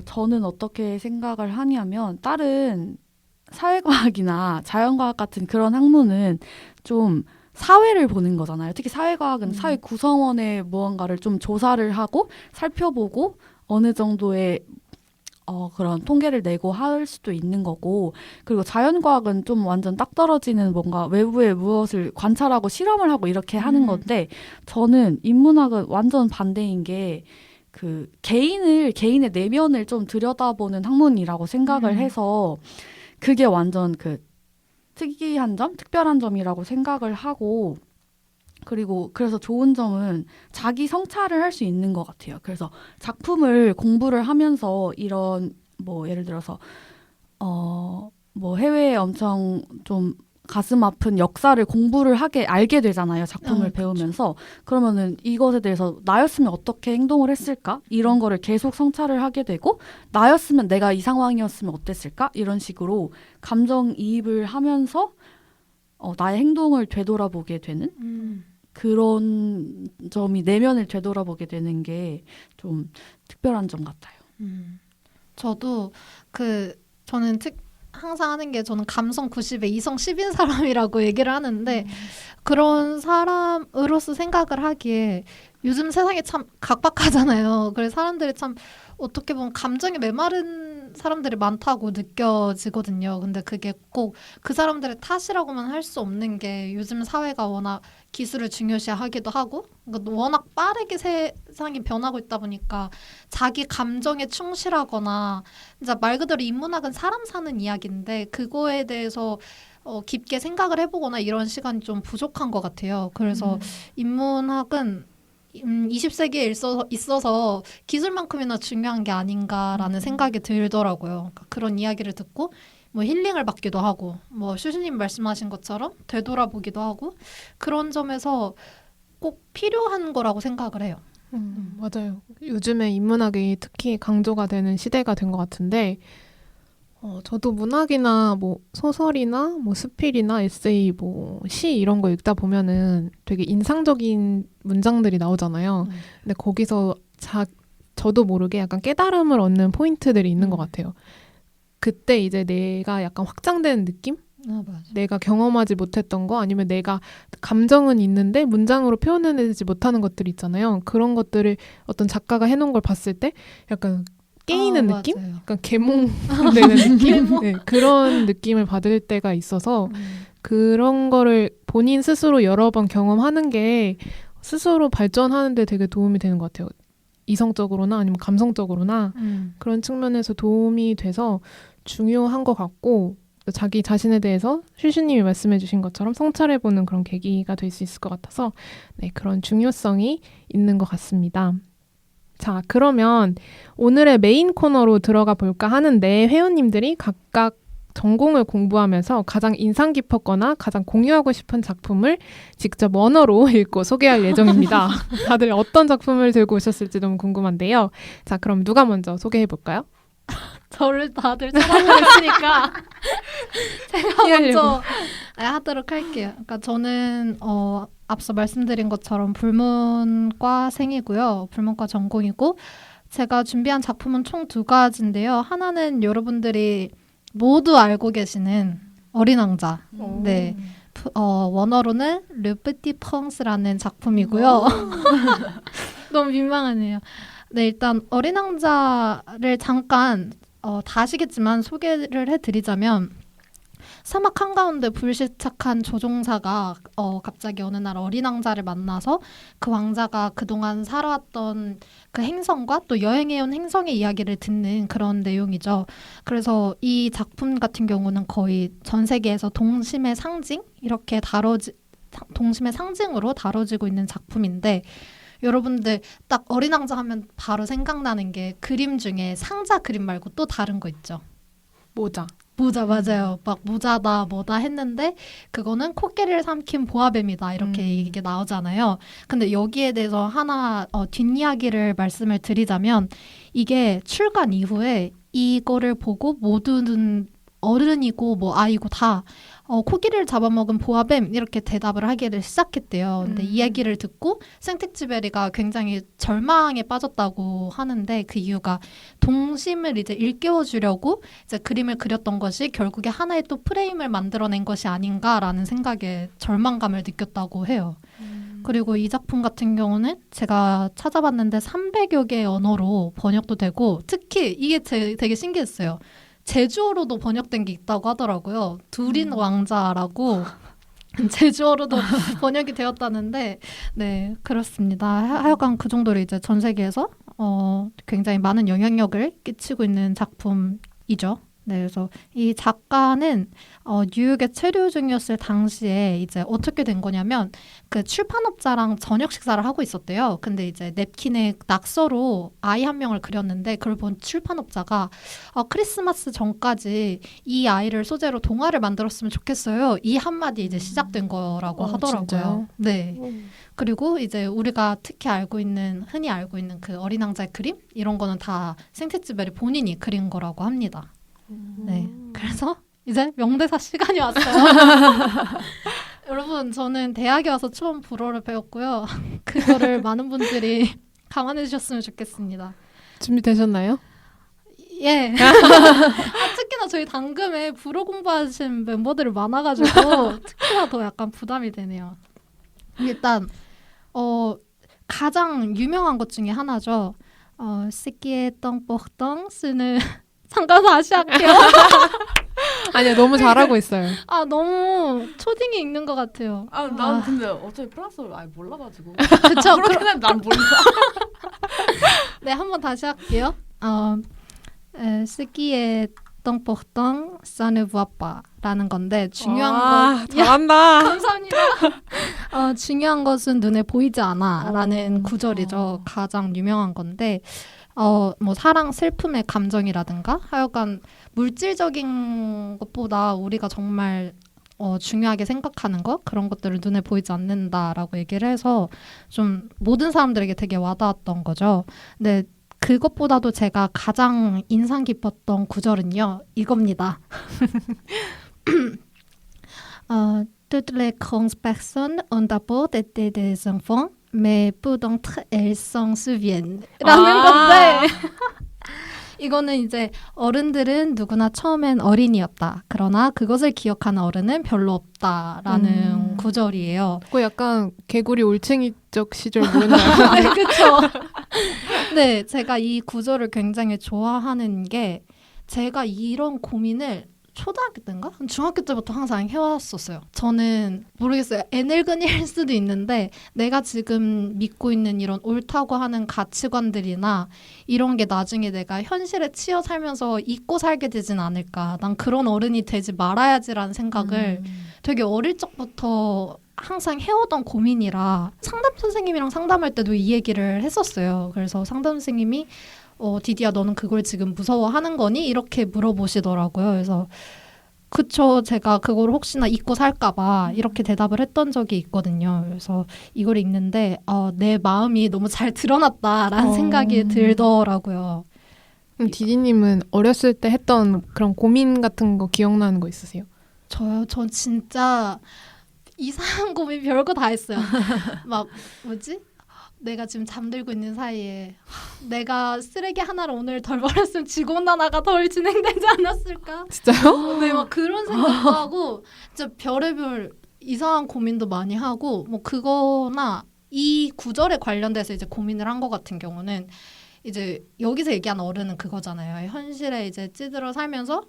저는 어떻게 생각을 하냐면 다른 사회과학이나 자연과학 같은 그런 학문은 좀 사회를 보는 거잖아요. 특히 사회과학은 음. 사회 구성원의 무언가를 좀 조사를 하고 살펴보고 어느 정도의 그런 통계를 내고 할 수도 있는 거고, 그리고 자연과학은 좀 완전 딱 떨어지는 뭔가 외부의 무엇을 관찰하고 실험을 하고 이렇게 하는 건데, 저는 인문학은 완전 반대인 게 그 개인의 내면을 좀 들여다보는 학문이라고 생각을 해서 그게 완전 그 특이한 점, 특별한 점이라고 생각을 하고, 그리고 그래서 좋은 점은 자기 성찰을 할 수 있는 것 같아요. 그래서 작품을 공부를 하면서 이런 뭐 예를 들어서 뭐 해외에 엄청 좀 가슴 아픈 역사를 공부를 알게 되잖아요. 작품을 배우면서. 그러면은 이것에 대해서 나였으면 어떻게 행동을 했을까? 이런 거를 계속 성찰을 하게 되고, 나였으면 내가 이 상황이었으면 어땠을까? 이런 식으로 감정이입을 하면서 나의 행동을 되돌아보게 되는 그런 점이, 내면을 되돌아보게 되는 게 좀 특별한 점 같아요. 저도 저는 항상 하는 게, 저는 감성 90에 이성 10인 사람이라고 얘기를 하는데, 그런 사람으로서 생각을 하기에 요즘 세상이 참 각박하잖아요. 그래서 사람들이 참 어떻게 보면 감정에 메마른 사람들이 많다고 느껴지거든요. 근데 그게 꼭 그 사람들의 탓이라고만 할 수 없는 게, 요즘 사회가 워낙 기술을 중요시하기도 하고, 그러니까 워낙 빠르게 세상이 변하고 있다 보니까 자기 감정에 충실하거나, 진짜 말 그대로 인문학은 사람 사는 이야기인데 그거에 대해서 깊게 생각을 해보거나 이런 시간이 좀 부족한 것 같아요. 그래서 인문학은 20세기에 있어서 기술만큼이나 중요한 게 아닌가라는 생각이 들더라고요. 그러니까 그런 이야기를 듣고 뭐 힐링을 받기도 하고, 뭐 슈슈님 말씀하신 것처럼 되돌아보기도 하고, 그런 점에서 꼭 필요한 거라고 생각을 해요. 맞아요. 요즘에 인문학이 특히 강조가 되는 시대가 된 것 같은데, 저도 문학이나 뭐 소설이나 뭐 스필이나 에세이, 뭐 시 이런 거 읽다 보면은 되게 인상적인 문장들이 나오잖아요. 근데 거기서 저도 모르게 약간 깨달음을 얻는 포인트들이 있는 것 같아요. 그때 이제 내가 약간 확장되는 느낌? 맞아. 내가 경험하지 못했던 거, 아니면 내가 감정은 있는데 문장으로 표현해내지 못하는 것들 있잖아요. 그런 것들을 어떤 작가가 해놓은 걸 봤을 때 약간 깨이는 느낌? 맞아요. 약간 계몽되는 느낌? 네, 그런 느낌을 받을 때가 있어서 그런 거를 본인 스스로 여러 번 경험하는 게 스스로 발전하는 데 되게 도움이 되는 것 같아요. 이성적으로나 아니면 감성적으로나 그런 측면에서 도움이 돼서 중요한 것 같고, 자기 자신에 대해서 슈슈님이 말씀해 주신 것처럼 성찰해보는 그런 계기가 될 수 있을 것 같아서, 네, 그런 중요성이 있는 것 같습니다. 자, 그러면 오늘의 메인 코너로 들어가 볼까 하는데, 회원님들이 각각 전공을 공부하면서 가장 인상 깊었거나 가장 공유하고 싶은 작품을 직접 원어로 읽고 소개할 예정입니다. 다들 어떤 작품을 들고 오셨을지 너무 궁금한데요. 자, 그럼 누가 먼저 소개해 볼까요? 저를 다들 쳐다보고 있으니까 제가 피하려고. 먼저 하도록 할게요. 그러니까 저는 앞서 말씀드린 것처럼 불문과생이고요. 불문과 전공이고, 제가 준비한 작품은 총 2가지인데요. 하나는 여러분들이 모두 알고 계시는 어린 왕자. 네. 원어로는 르프티 펑스라는 작품이고요. 너무 민망하네요. 네, 일단 어린 왕자를 잠깐 다 아시겠지만 소개를 해드리자면, 사막 한가운데 불시착한 조종사가 갑자기 어느 날 어린 왕자를 만나서 그 왕자가 그동안 살아왔던 그 행성과 또 여행해온 행성의 이야기를 듣는 그런 내용이죠. 그래서 이 작품 같은 경우는 거의 전 세계에서 동심의 상징? 이렇게 동심의 상징으로 다뤄지고 있는 작품인데, 여러분들 딱 어린 왕자 하면 바로 생각나는 게 그림 중에 상자 그림 말고 또 다른 거 있죠. 모자. 모자, 맞아요. 막 모자다 뭐다 했는데 그거는 코끼리를 삼킨 보아뱀이다 이렇게 이게 나오잖아요. 근데 여기에 대해서 하나 뒷이야기를 말씀을 드리자면, 이게 출간 이후에 이거를 보고 모두는 어른이고 뭐 아이고 다 코끼리를 잡아먹은 보아뱀 이렇게 대답을 하기를 시작했대요. 근데 이 얘기를 듣고 생텍쥐베리가 굉장히 절망에 빠졌다고 하는데 그 이유가 동심을 이제 일깨워주려고 이제 그림을 그렸던 것이 결국에 하나의 또 프레임을 만들어낸 것이 아닌가라는 생각에 절망감을 느꼈다고 해요. 그리고 이 작품 같은 경우는 제가 찾아봤는데 300여 개의 언어로 번역도 되고 특히 이게 되게 신기했어요. 제주어로도 번역된 게 있다고 하더라고요. 두린 왕자라고 제주어로도 번역이 되었다는데 네 그렇습니다. 하여간 그 정도로 이제 전 세계에서 굉장히 많은 영향력을 끼치고 있는 작품이죠. 네, 그래서 이 작가는 뉴욕에 체류 중이었을 당시에 이제 어떻게 된 거냐면 그 출판업자랑 저녁 식사를 하고 있었대요. 근데 이제 냅킨에 낙서로 아이 한 명을 그렸는데 그걸 본 출판업자가 크리스마스 전까지 이 아이를 소재로 동화를 만들었으면 좋겠어요. 이 한마디 이제 시작된 거라고 하더라고요. 진짜요? 네. 그리고 이제 우리가 특히 흔히 알고 있는 그 어린 왕자의 그림 이런 거는 다 생텍쥐베리 본인이 그린 거라고 합니다. 네, 그래서 이제 명대사 시간이 왔어요. 여러분, 저는 대학에 와서 처음 불어를 배웠고요. 그거를 많은 분들이 감안해 주셨으면 좋겠습니다. 준비되셨나요? 예. 특히나 저희 당금에 불어 공부하신 멤버들이 많아가지고 특히나 더 약간 부담이 되네요. 일단 가장 유명한 것 중에 하나죠. 새끼의 똥뻑똥 쓰는 잠깐 다시 할게요. 아니요, 너무 잘하고 있어요. 너무 초딩이 읽는 것 같아요. 난 근데 어차피 프랑스어를 아예 몰라가지고. 그쵸? 그렇게는 난 몰라. 네, 한번 다시 할게요. 스키의 똥뻑똥 사네부아빠라는 건데 중요한 건 잘한다. 감사합니다. 중요한 것은 눈에 보이지 않아라는 구절이죠. 가장 유명한 건데 뭐 사랑, 슬픔의 감정이라든가 하여간 물질적인 것보다 우리가 정말 중요하게 생각하는 것 그런 것들을 눈에 보이지 않는다라고 얘기를 해서 좀 모든 사람들에게 되게 와닿았던 거죠. 근데 그것보다도 제가 가장 인상 깊었던 구절은요. 이겁니다. Toutes les grandes personnes ont d'abord été des enfants, mais peu d'entre elles s'en souviennent. 라는 건데 이거는 이제 어른들은 누구나 처음엔 어린이였다. 그러나 그것을 기억하는 어른은 별로 없다라는 구절이에요. 그거 약간 개구리 올챙이적 시절 모른다. 네, 그렇죠. 네, 제가 이 구절을 굉장히 좋아하는 게 제가 이런 고민을 초등학교 때인가? 중학교 때부터 항상 해왔었어요. 저는 모르겠어요. 애늙은이일 수도 있는데 내가 지금 믿고 있는 이런 옳다고 하는 가치관들이나 이런 게 나중에 내가 현실에 치여 살면서 잊고 살게 되진 않을까. 난 그런 어른이 되지 말아야지라는 생각을 되게 어릴 적부터 항상 해오던 고민이라 상담 선생님이랑 상담할 때도 이 얘기를 했었어요. 그래서 상담 선생님이 디디야 너는 그걸 지금 무서워하는 거니? 이렇게 물어보시더라고요. 그래서 그쵸. 제가 그걸 혹시나 잊고 살까봐 이렇게 대답을 했던 적이 있거든요. 그래서 이걸 읽는데 내 마음이 너무 잘 드러났다라는 생각이 들더라고요. 그럼 디디님은 어렸을 때 했던 그런 고민 같은 거 기억나는 거 있으세요? 저요? 전 진짜 이상한 고민 별거 다 했어요. 막 뭐지? 내가 지금 잠들고 있는 사이에 내가 쓰레기 하나를 오늘 덜 버렸으면 지구온난화가 덜 진행되지 않았을까? 진짜요? 네, 막 그런 생각도 하고 진짜 별의별 이상한 고민도 많이 하고 뭐 그거나 이 구절에 관련돼서 이제 고민을 한 것 같은 경우는 이제 여기서 얘기하는 어른은 그거잖아요. 현실에 이제 찌들어 살면서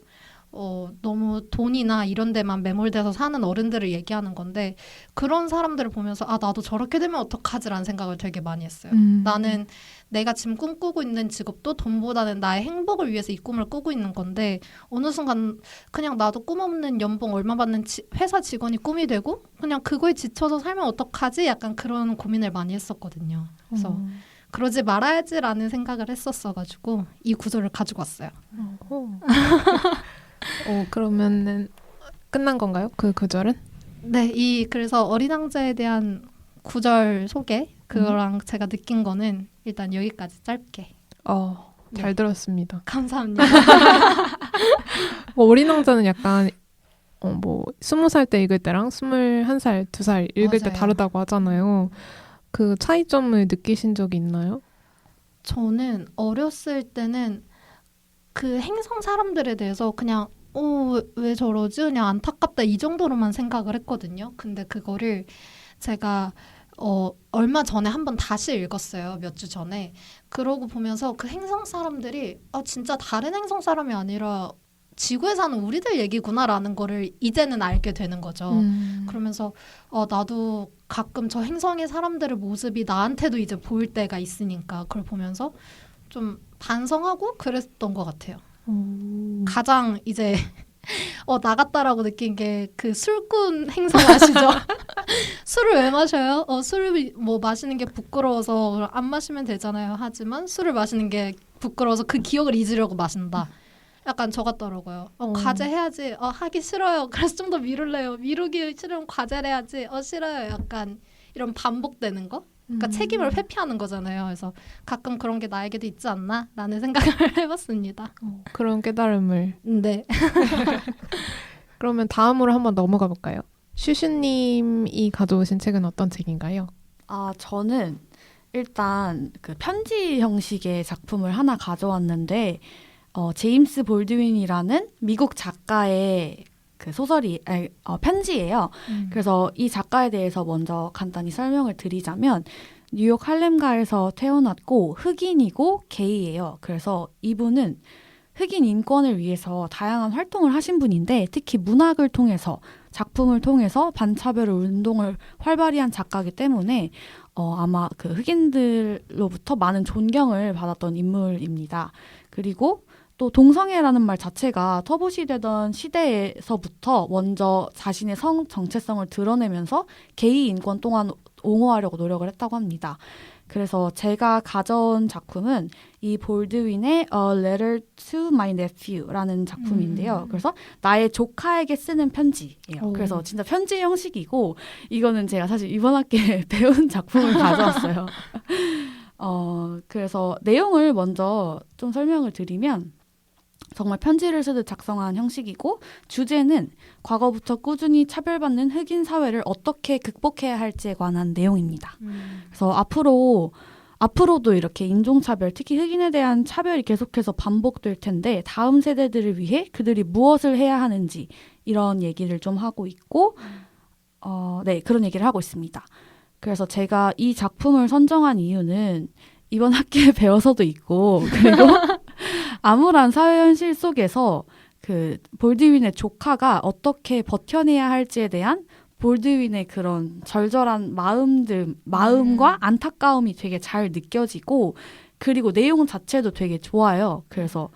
너무 돈이나 이런 데만 매몰돼서 사는 어른들을 얘기하는 건데 그런 사람들을 보면서 나도 저렇게 되면 어떡하지라는 생각을 되게 많이 했어요. 나는 내가 지금 꿈꾸고 있는 직업도 돈보다는 나의 행복을 위해서 이 꿈을 꾸고 있는 건데 어느 순간 그냥 나도 꿈 없는 연봉 얼마 받는 회사 직원이 꿈이 되고 그냥 그거에 지쳐서 살면 어떡하지? 약간 그런 고민을 많이 했었거든요. 그래서 그러지 말아야지라는 생각을 했었어가지고 이 구절을 가지고 왔어요. 그러면은 끝난 건가요? 그 구절은? 네, 그래서 어린 왕자에 대한 구절 소개 그거랑 제가 느낀 거는 일단 여기까지 짧게. 잘 들었습니다. 감사합니다. 어린 왕자는 약간 뭐 20살 때 읽을 때랑 21살, 2살 읽을 때 맞아요. 다르다고 하잖아요. 그 차이점을 느끼신 적이 있나요? 저는 어렸을 때는 그 행성 사람들에 대해서 그냥 왜 저러지? 그냥 안타깝다 이 정도로만 생각을 했거든요. 근데 그거를 제가 얼마 전에 한번 다시 읽었어요. 몇 주 전에. 그러고 보면서 그 행성 사람들이 진짜 다른 행성 사람이 아니라 지구에 사는 우리들 얘기구나라는 거를 이제는 알게 되는 거죠. 그러면서 나도 가끔 저 행성의 사람들의 모습이 나한테도 이제 보일 때가 있으니까 그걸 보면서 좀 반성하고 그랬던 것 같아요. 가장 이제 나갔다라고 느낀 게 그 술꾼 행성 아시죠? 술을 왜 마셔요? 술을 뭐 마시는 게 부끄러워서 안 마시면 되잖아요. 하지만 술을 마시는 게 부끄러워서 그 기억을 잊으려고 마신다. 약간 저 같더라고요. 과제 해야지. 하기 싫어요. 그래서 좀 더 미룰래요. 미루기 싫으면 과제를 해야지. 싫어요. 약간 이런 반복되는 거? 그러니까 책임을 회피하는 거잖아요. 그래서 가끔 그런 게 나에게도 있지 않나? 라는 생각을 해봤습니다. 그런 깨달음을. 네. 그러면 다음으로 한번 넘어가 볼까요? 슈슈님이 가져오신 책은 어떤 책인가요? 저는 일단 그 편지 형식의 작품을 하나 가져왔는데 제임스 볼드윈이라는 미국 작가의 그 소설이 편지예요. 그래서 이 작가에 대해서 먼저 간단히 설명을 드리자면 뉴욕 할렘가에서 태어났고 흑인이고 게이예요. 그래서 이분은 흑인 인권을 위해서 다양한 활동을 하신 분인데 특히 문학을 통해서 작품을 통해서 반차별 운동을 활발히 한 작가이기 때문에 아마 그 흑인들로부터 많은 존경을 받았던 인물입니다. 그리고 또 동성애라는 말 자체가 터부시되던 시대에서부터 먼저 자신의 성 정체성을 드러내면서 게이 인권 또한 옹호하려고 노력을 했다고 합니다. 그래서 제가 가져온 작품은 이 볼드윈의 A Letter to My Nephew라는 작품인데요. 그래서 나의 조카에게 쓰는 편지예요. 그래서 진짜 편지 형식이고 이거는 제가 사실 이번 학기에 배운 작품을 가져왔어요. 그래서 내용을 먼저 좀 설명을 드리면 정말 편지를 쓰듯 작성한 형식이고 주제는 과거부터 꾸준히 차별받는 흑인 사회를 어떻게 극복해야 할지에 관한 내용입니다. 그래서 앞으로도 이렇게 인종차별, 특히 흑인에 대한 차별이 계속해서 반복될 텐데 다음 세대들을 위해 그들이 무엇을 해야 하는지 이런 얘기를 좀 하고 있고 네, 그런 얘기를 하고 있습니다. 그래서 제가 이 작품을 선정한 이유는 이번 학기에 배워서도 있고 그리고 암울한 사회 현실 속에서 그 볼드윈의 조카가 어떻게 버텨내야 할지에 대한 볼드윈의 그런 절절한 마음과 안타까움이 되게 잘 느껴지고 그리고 내용 자체도 되게 좋아요. 그래서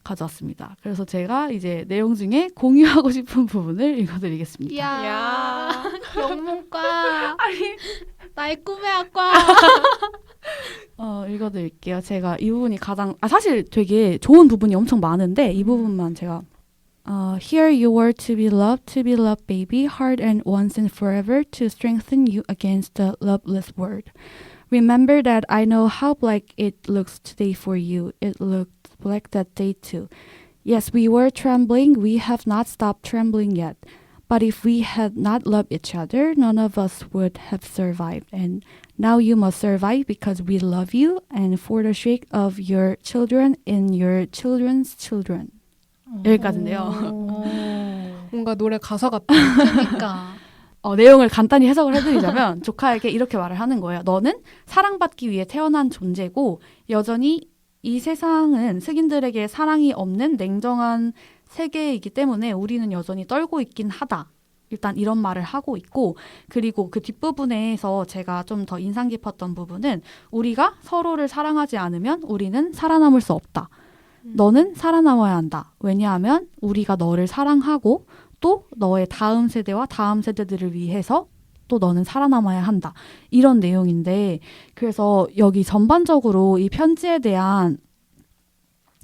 가져왔습니다. 그래서 제가 이제 내용 중에 공유하고 싶은 부분을 읽어드리겠습니다. 이야, 영문과. 나의 꿈의 학과. 읽어드릴게요. 제가 이 부분이 가장 사실 되게 좋은 부분이 엄청 많은데 이 부분만 제가 Here you were to be loved baby, hard and once and forever to strengthen you against the loveless world. Remember that I know how black it looks today for you. It looked black that day too. Yes, we were trembling. We have not stopped trembling yet. But if we had not loved each other, none of us would have survived. And now you must survive because we love you and for the sake of your children and your children's children. 여기까지인데요. 뭔가 노래 가사 같아. 그러니까. 내용을 간단히 해석을 해드리자면 조카에게 이렇게 말을 하는 거예요. 너는 사랑받기 위해 태어난 존재고 여전히 이 세상은 흑인들에게 사랑이 없는 냉정한 세계이기 때문에 우리는 여전히 떨고 있긴 하다. 일단 이런 말을 하고 있고 그리고 그 뒷부분에서 제가 좀 더 인상 깊었던 부분은 우리가 서로를 사랑하지 않으면 우리는 살아남을 수 없다. 너는 살아남아야 한다. 왜냐하면 우리가 너를 사랑하고 또 너의 다음 세대와 다음 세대들을 위해서 또 너는 살아남아야 한다. 이런 내용인데 그래서 여기 전반적으로 이 편지에 대한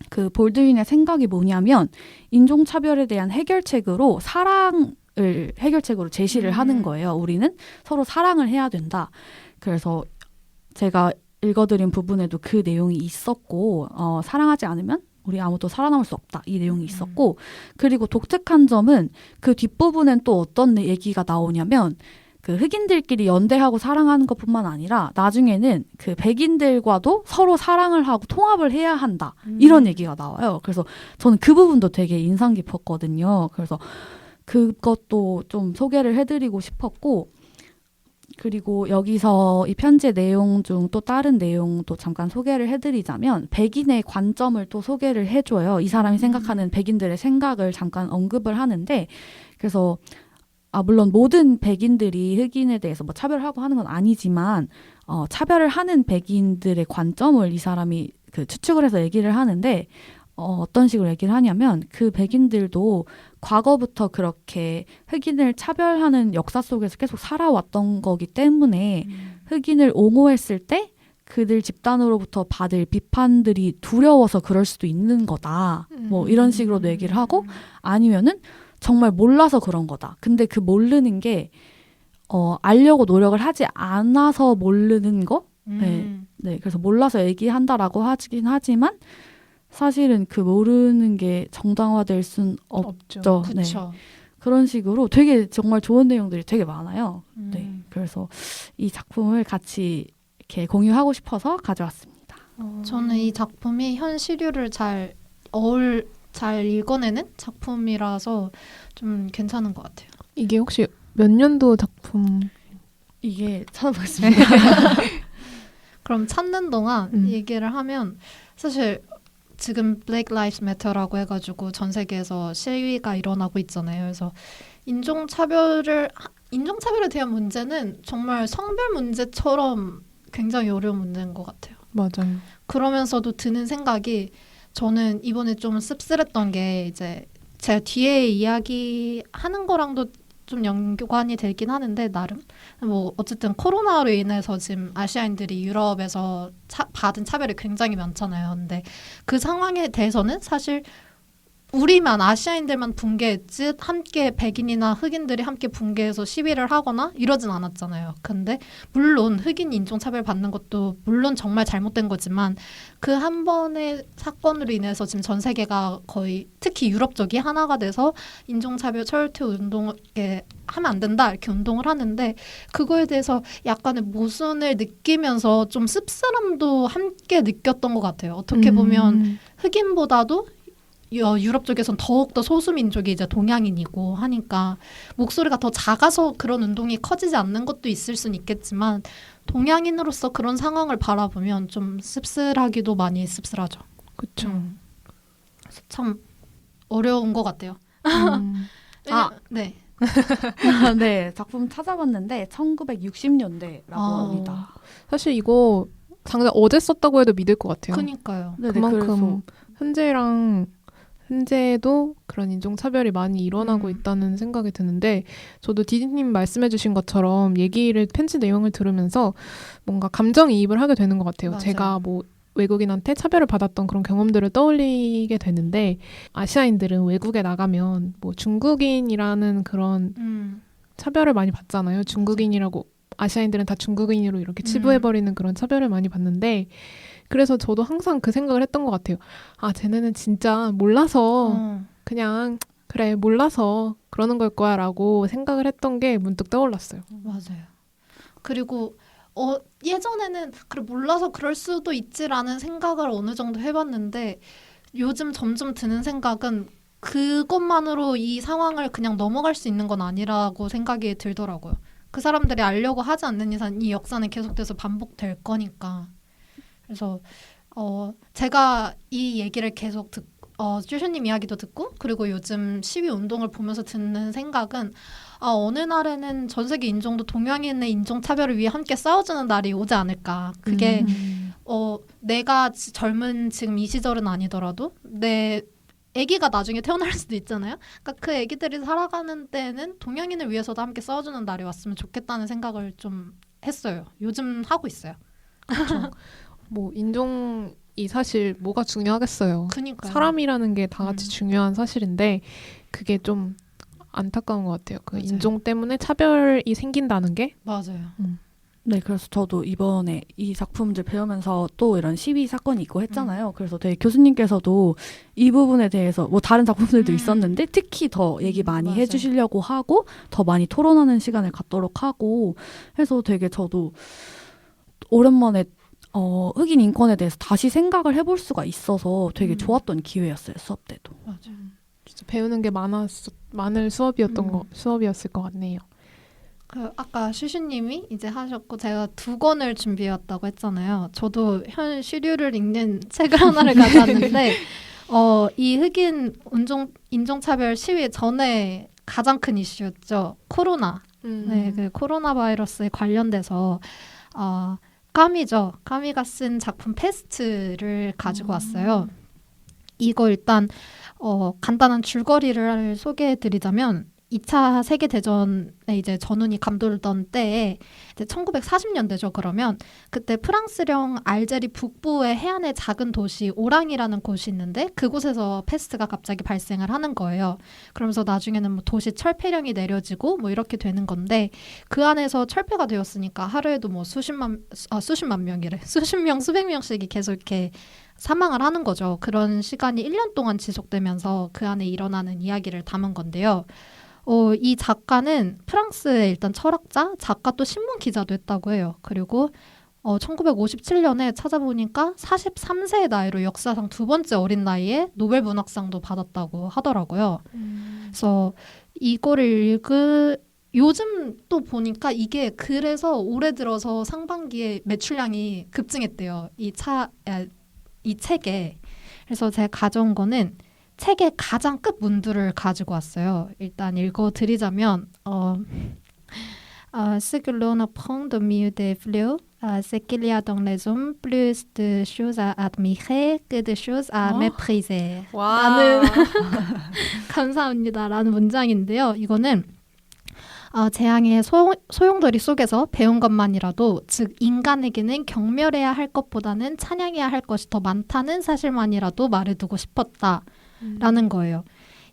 그 볼드윈의 생각이 뭐냐면 인종차별에 대한 해결책으로 사랑을 해결책으로 제시를 하는 거예요. 우리는 서로 사랑을 해야 된다. 그래서 제가 읽어드린 부분에도 그 내용이 있었고 사랑하지 않으면 우리 아무도 살아남을 수 없다. 이 내용이 있었고 그리고 독특한 점은 그 뒷부분엔 또 어떤 얘기가 나오냐면 그 흑인들끼리 연대하고 사랑하는 것뿐만 아니라 나중에는 그 백인들과도 서로 사랑을 하고 통합을 해야 한다. 이런 얘기가 나와요. 그래서 저는 그 부분도 되게 인상 깊었거든요. 그래서 그것도 좀 소개를 해드리고 싶었고 그리고 여기서 이 편지의 내용 중 또 다른 내용도 잠깐 소개를 해드리자면 백인의 관점을 또 소개를 해줘요. 이 사람이 생각하는 백인들의 생각을 잠깐 언급을 하는데 그래서 물론 모든 백인들이 흑인에 대해서 뭐 차별하고 하는 건 아니지만 차별을 하는 백인들의 관점을 이 사람이 그 추측을 해서 얘기를 하는데 어떤 식으로 얘기를 하냐면 그 백인들도 과거부터 그렇게 흑인을 차별하는 역사 속에서 계속 살아왔던 거기 때문에 흑인을 옹호했을 때 그들 집단으로부터 받을 비판들이 두려워서 그럴 수도 있는 거다. 뭐 이런 식으로도 얘기를 하고 아니면은 정말 몰라서 그런 거다. 근데 그 모르는 게 알려고 노력을 하지 않아서 모르는 거? 네. 그래서 몰라서 얘기한다라고 하긴 하지만 사실은 그 모르는 게 정당화될 순 없죠. 네. 그렇죠. 그런 식으로 되게 정말 좋은 내용들이 되게 많아요. 네. 그래서 이 작품을 같이 이렇게 공유하고 싶어서 가져왔습니다. 저는 이 작품이 현 시류를 잘 읽어내는 작품이라서 좀 괜찮은 것 같아요. 이게 혹시 몇 년도 작품? 이게 찾아보겠습니다. 그럼 찾는 동안 얘기를 하면 사실 지금 Black Lives Matter라고 해가지고 전 세계에서 시위가 일어나고 있잖아요. 그래서 인종차별에 대한 문제는 정말 성별 문제처럼 굉장히 어려운 문제인 것 같아요. 맞아요. 그러면서도 드는 생각이 저는 이번에 좀 씁쓸했던 게 이제 제가 뒤에 이야기하는 거랑도 좀 연관이 되긴 하는데 나름 뭐 어쨌든 코로나로 인해서 지금 아시아인들이 유럽에서 받은 차별이 굉장히 많잖아요. 근데 그 상황에 대해서는 사실 우리만 아시아인들만 붕괴했지 함께 백인이나 흑인들이 함께 붕괴해서 시위를 하거나 이러진 않았잖아요. 근데 물론 흑인 인종차별 받는 것도 물론 정말 잘못된 거지만 그 한 번의 사건으로 인해서 지금 전 세계가 거의 특히 유럽 쪽이 하나가 돼서 인종차별 철퇴 운동을 하면 안 된다 이렇게 운동을 하는데 그거에 대해서 약간의 모순을 느끼면서 좀 씁쓸함도 함께 느꼈던 것 같아요. 어떻게 보면 흑인보다도 유럽 쪽에선 더욱더 소수민족이 이제 동양인이고 하니까 목소리가 더 작아서 그런 운동이 커지지 않는 것도 있을 수는 있겠지만 동양인으로서 그런 상황을 바라보면 좀 씁쓸하기도 많이 씁쓸하죠. 그렇죠. 참 어려운 것 같아요. 네. 네, 작품 찾아봤는데 1960년대라고 합니다. 사실 이거 당장 어제 썼다고 해도 믿을 것 같아요. 그러니까요. 그만큼 현재도 그런 인종차별이 많이 일어나고 있다는 생각이 드는데 저도 디디님 말씀해주신 것처럼 편지 내용을 들으면서 뭔가 감정이입을 하게 되는 것 같아요. 맞아요. 제가 뭐 외국인한테 차별을 받았던 그런 경험들을 떠올리게 되는데 아시아인들은 외국에 나가면 뭐 중국인이라는 그런 차별을 많이 받잖아요. 중국인이라고 아시아인들은 다 중국인으로 이렇게 치부해버리는 그런 차별을 많이 받는데 그래서 저도 항상 그 생각을 했던 것 같아요. 쟤네는 진짜 몰라서 그냥 그래 몰라서 그러는 걸 거야 라고 생각을 했던 게 문득 떠올랐어요. 맞아요. 그리고 예전에는 그래 몰라서 그럴 수도 있지라는 생각을 어느 정도 해봤는데 요즘 점점 드는 생각은 그것만으로 이 상황을 그냥 넘어갈 수 있는 건 아니라고 생각이 들더라고요. 그 사람들이 알려고 하지 않는 이상 이 역사는 계속돼서 반복될 거니까. 그래서 제가 이 얘기를 계속 쭈슈님 이야기도 듣고 그리고 요즘 시위 운동을 보면서 듣는 생각은 어느 날에는 전 세계 인종도 동양인의 인종차별을 위해 함께 싸워주는 날이 오지 않을까. 그게 내가 젊은 지금 이 시절은 아니더라도 내 아기가 나중에 태어날 수도 있잖아요. 그러니까 그 아기들이 살아가는 때는 동양인을 위해서도 함께 싸워주는 날이 왔으면 좋겠다는 생각을 좀 했어요. 요즘 하고 있어요. 그렇죠. 뭐 인종이 사실 뭐가 중요하겠어요. 그러니까요. 사람이라는 게 다 같이 중요한 사실인데 그게 좀 안타까운 것 같아요. 그 맞아요. 인종 때문에 차별이 생긴다는 게. 맞아요. 네, 그래서 저도 이번에 이 작품들 배우면서 또 이런 시위 사건이 있고 했잖아요. 그래서 되게 교수님께서도 이 부분에 대해서 뭐 다른 작품들도 있었는데 특히 더 얘기 많이 맞아요. 해주시려고 하고 더 많이 토론하는 시간을 갖도록 하고 해서 되게 저도 오랜만에 흑인 인권에 대해서 다시 생각을 해볼 수가 있어서 되게 좋았던 기회였어요, 수업 때도. 맞아요. 진짜 배우는 게 많을 수업이었을 것 같네요. 그 아까 슈슈님이 이제 하셨고 제가 2권을 준비해왔다고 했잖아요. 저도 현 시류를 읽는 책을 하나를 가져왔는데 이 흑인 인종차별 시위 전에 가장 큰 이슈였죠. 코로나. 네, 그 코로나 바이러스에 관련돼서 까미죠. 까미가 쓴 작품 페스트를 가지고 왔어요. 이거 일단 간단한 줄거리를 소개해드리자면 2차 세계대전에 이제 전운이 감돌던 때에 이제 1940년대죠. 그러면 그때 프랑스령 알제리 북부의 해안의 작은 도시 오랑이라는 곳이 있는데 그곳에서 페스트가 갑자기 발생을 하는 거예요. 그러면서 나중에는 뭐 도시 철폐령이 내려지고 뭐 이렇게 되는 건데 그 안에서 철폐가 되었으니까 하루에도 뭐 수십 명, 수백 명씩이 계속 이렇게 사망을 하는 거죠. 그런 시간이 1년 동안 지속되면서 그 안에 일어나는 이야기를 담은 건데요. 이 작가는 프랑스의 일단 철학자, 작가 또 신문 기자도 했다고 해요. 그리고 1957년에 찾아보니까 43세의 나이로 역사상 2번째 어린 나이에 노벨 문학상도 받았다고 하더라고요. 그래서 이거를 요즘 또 보니까 이게 그래서 올해 들어서 상반기에 매출량이 급증했대요. 이 책에. 그래서 제가 가져온 거는 책의 가장 끝 문두를 가지고 왔어요. 일단 읽어드리자면 Ce que l'on apprend de mieux des fleurs, c'est qu'il y a dans les hommes plus de choses à admirer que de choses à mépriser. 라는 감사합니다. 라는 문장인데요. 이거는 재앙의 소용돌이 속에서 배운 것만이라도 즉 인간에게는 경멸해야 할 것보다는 찬양해야 할 것이 더 많다는 사실만이라도 말해두고 싶었다라는 거예요.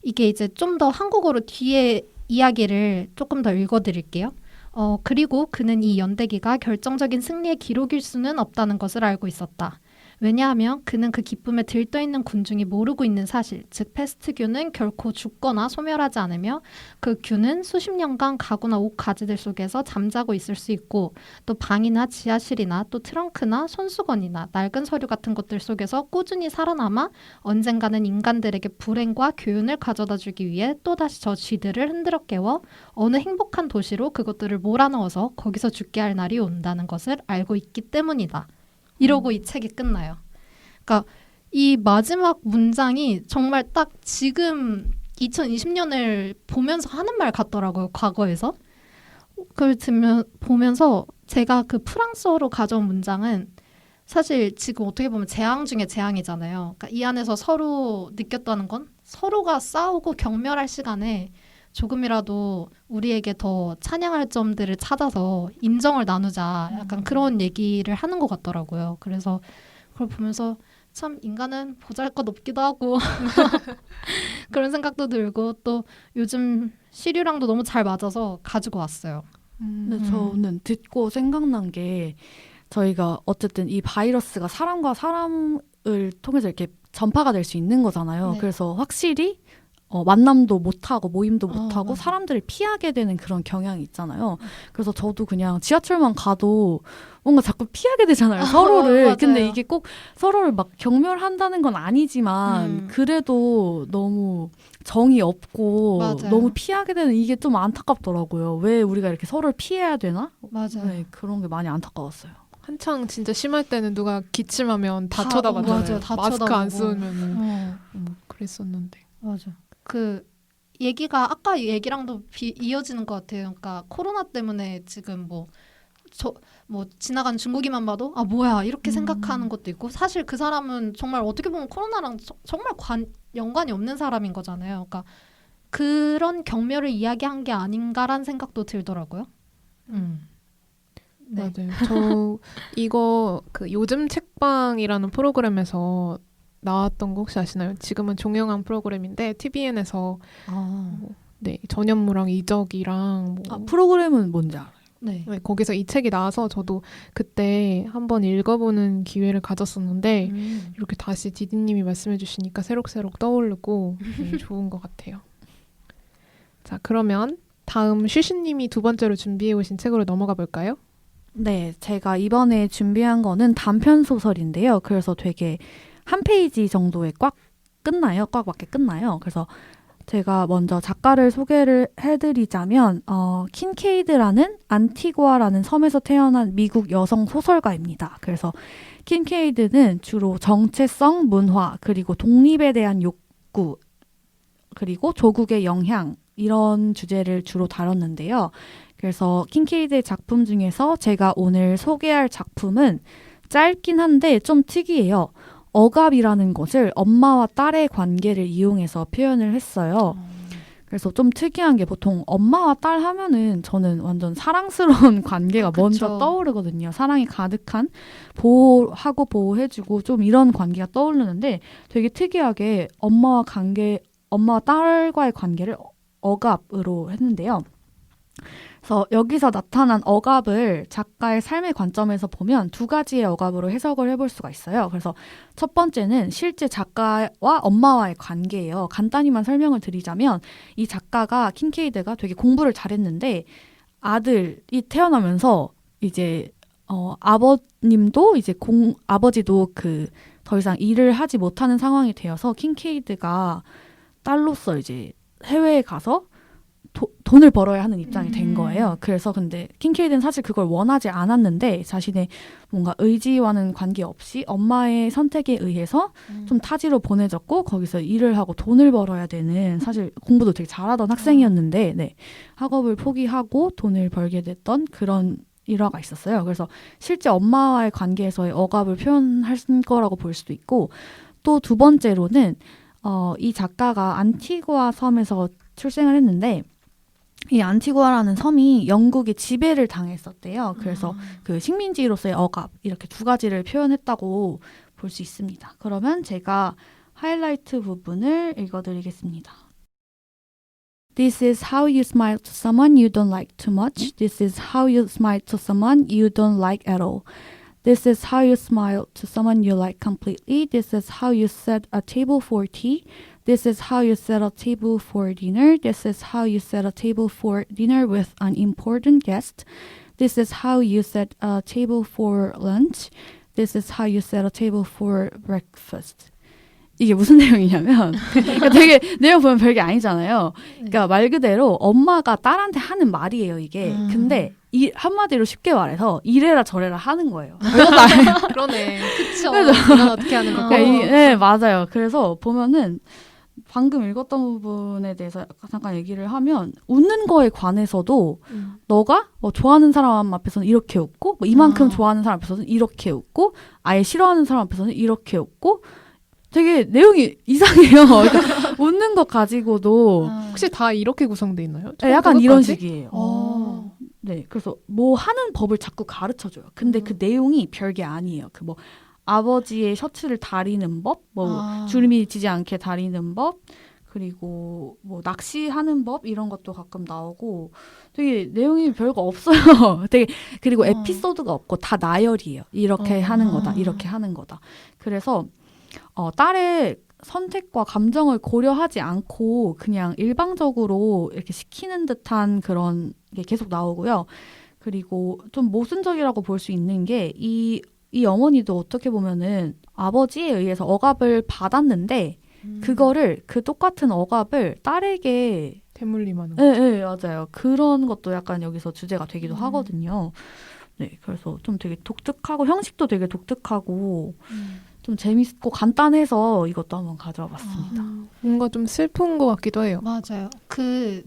이게 이제 좀 더 한국어로 뒤에 이야기를 조금 더 읽어드릴게요. 그리고 그는 이 연대기가 결정적인 승리의 기록일 수는 없다는 것을 알고 있었다. 왜냐하면 그는 그 기쁨에 들떠있는 군중이 모르고 있는 사실, 즉 패스트균은 결코 죽거나 소멸하지 않으며 그 균은 수십 년간 가구나 옷 가지들 속에서 잠자고 있을 수 있고 또 방이나 지하실이나 또 트렁크나 손수건이나 낡은 서류 같은 것들 속에서 꾸준히 살아남아 언젠가는 인간들에게 불행과 교훈을 가져다 주기 위해 또다시 저 쥐들을 흔들어 깨워 어느 행복한 도시로 그것들을 몰아넣어서 거기서 죽게 할 날이 온다는 것을 알고 있기 때문이다. 이러고 이 책이 끝나요. 그러니까 이 마지막 문장이 정말 딱 지금 2020년을 보면서 하는 말 같더라고요. 과거에서. 그걸 보면서 제가 그 프랑스어로 가져온 문장은 사실 지금 어떻게 보면 재앙 중에 재앙이잖아요. 그러니까 이 안에서 서로 느꼈다는 건 서로가 싸우고 경멸할 시간에 조금이라도 우리에게 더 찬양할 점들을 찾아서 인정을 나누자 약간 그런 얘기를 하는 것 같더라고요. 그래서 그걸 보면서 참 인간은 보잘것없기도 하고 그런 생각도 들고 또 요즘 시류랑도 너무 잘 맞아서 가지고 왔어요. 근데 저는 듣고 생각난 게 저희가 어쨌든 이 바이러스가 사람과 사람을 통해서 이렇게 전파가 될 수 있는 거잖아요. 네. 그래서 확실히 만남도 못하고 모임도 못하고 맞아. 사람들을 피하게 되는 그런 경향이 있잖아요. 그래서 저도 그냥 지하철만 가도 뭔가 자꾸 피하게 되잖아요. 서로를. 맞아요. 근데 이게 꼭 서로를 막 경멸한다는 건 아니지만 그래도 너무 정이 없고 맞아요. 너무 피하게 되는 이게 좀 안타깝더라고요. 왜 우리가 이렇게 서로를 피해야 되나? 맞아요. 네, 그런 게 많이 안타까웠어요. 한창 진짜 심할 때는 누가 기침하면 다 다, 쳐다봤잖아요. 맞아요. 다 마스크 안 쳐다보고. 쓰면 그랬었는데. 맞아. 그 얘기가 아까 얘기랑도 이어지는 것 같아요. 그러니까 코로나 때문에 지금 뭐 지나간 중국인만 봐도 뭐야 이렇게 생각하는 것도 있고 사실 그 사람은 정말 어떻게 보면 코로나랑 정말 연관이 없는 사람인 거잖아요. 그러니까 그런 경멸을 이야기한 게 아닌가라는 생각도 들더라고요. 네. 맞아요. 저 이거 그 요즘 책방이라는 프로그램에서 나왔던 거 혹시 아시나요? 지금은 종영한 프로그램인데 TVN에서 네 전현무랑 이적이랑 프로그램은 뭔지 알아요. 네. 네, 거기서 이 책이 나와서 저도 그때 한번 읽어보는 기회를 가졌었는데 이렇게 다시 디디님이 말씀해 주시니까 새록새록 떠오르고 네, 좋은 것 같아요. 자, 그러면 다음 슈슈님이 두 번째로 준비해 오신 책으로 넘어가 볼까요? 네, 제가 이번에 준비한 거는 단편 소설인데요. 그래서 되게 한 페이지 정도에 꽉 맞게 끝나요. 그래서 제가 먼저 작가를 소개를 해드리자면 킨케이드라는 안티구아라는 섬에서 태어난 미국 여성 소설가입니다. 그래서 킨케이드는 주로 정체성, 문화, 그리고 독립에 대한 욕구, 그리고 조국의 영향 이런 주제를 주로 다뤘는데요. 그래서 킨케이드의 작품 중에서 제가 오늘 소개할 작품은 짧긴 한데 좀 특이해요. 억압이라는 것을 엄마와 딸의 관계를 이용해서 표현을 했어요. 그래서 좀 특이한 게 보통 엄마와 딸 하면은 저는 완전 사랑스러운 관계가 그쵸. 먼저 떠오르거든요. 사랑이 가득한 보호하고 보호해주고 좀 이런 관계가 떠오르는데 되게 특이하게 엄마와 딸과의 관계를 억압으로 했는데요. 그래서 여기서 나타난 억압을 작가의 삶의 관점에서 보면 두 가지의 억압으로 해석을 해볼 수가 있어요. 그래서 첫 번째는 실제 작가와 엄마와의 관계예요. 간단히만 설명을 드리자면 이 작가가 킨케이드가 되게 공부를 잘했는데 아들이 태어나면서 이제 아버님도 이제 아버지도 더 이상 일을 하지 못하는 상황이 되어서 킨케이드가 딸로서 이제 해외에 가서 돈을 벌어야 하는 입장이 된 거예요. 그래서 근데 킨케이드는 사실 그걸 원하지 않았는데 자신의 뭔가 의지와는 관계없이 엄마의 선택에 의해서 좀 타지로 보내졌고 거기서 일을 하고 돈을 벌어야 되는 사실 공부도 되게 잘하던 학생이었는데 네, 학업을 포기하고 돈을 벌게 됐던 그런 일화가 있었어요. 그래서 실제 엄마와의 관계에서의 억압을 표현할 거라고 볼 수도 있고 또 두 번째로는 이 작가가 안티구아 섬에서 출생을 했는데 이 안티구아라는 섬이 영국의 지배를 당했었대요. 그래서 그 식민지로서의 억압 이렇게 두 가지를 표현했다고 볼 수 있습니다. 그러면 제가 하이라이트 부분을 읽어드리겠습니다. This is how you smile to someone you don't like too much. This is how you smile to someone you don't like at all. This is how you smile to someone you like completely. This is how you set a table for tea. This is how you set a table for dinner. This is how you set a table for dinner with an important guest. This is how you set a table for lunch. This is how you set a table for breakfast. 이게 무슨 내용이냐면 그러니까 되게 내용 보면 별게 아니잖아요. 그러니까 말 그대로 엄마가 딸한테 하는 말이에요, 이게. 근데 한마디로 쉽게 말해서 이래라 저래라 하는 거예요. 그러네. 그쵸. 이건 어떻게 하는 거고. 네, 맞아요. 그래서 보면은 방금 읽었던 부분에 대해서 잠깐 얘기를 하면 웃는 거에 관해서도 너가 뭐 좋아하는 사람 앞에서는 이렇게 웃고 뭐 이만큼 좋아하는 사람 앞에서는 이렇게 웃고 아예 싫어하는 사람 앞에서는 이렇게 웃고 되게 내용이 이상해요. 그러니까 웃는 것 가지고도 혹시 다 이렇게 구성돼 있나요? 네, 약간 그것까지? 이런 식이에요. 네, 그래서 뭐 하는 법을 자꾸 가르쳐줘요. 근데 그 내용이 별게 아니에요. 그 뭐 아버지의 셔츠를 다리는 법, 뭐 주름이 지지 않게 다리는 법, 그리고 뭐 낚시하는 법 이런 것도 가끔 나오고 되게 내용이 별거 없어요. 되게 그리고 에피소드가 없고 다 나열이에요. 이렇게 하는 거다, 이렇게 하는 거다. 그래서 딸의 선택과 감정을 고려하지 않고 그냥 일방적으로 이렇게 시키는 듯한 그런 게 계속 나오고요. 그리고 좀 모순적이라고 볼 수 있는 게 이 어머니도 어떻게 보면은 아버지에 의해서 억압을 받았는데 그거를 그 똑같은 억압을 딸에게 대물림하는 거. 네, 맞아요. 그런 것도 약간 여기서 주제가 되기도 하거든요. 네, 그래서 좀 되게 독특하고 형식도 되게 독특하고 좀 재밌고 간단해서 이것도 한번 가져와 봤습니다. 뭔가 좀 슬픈 것 같기도 해요. 맞아요.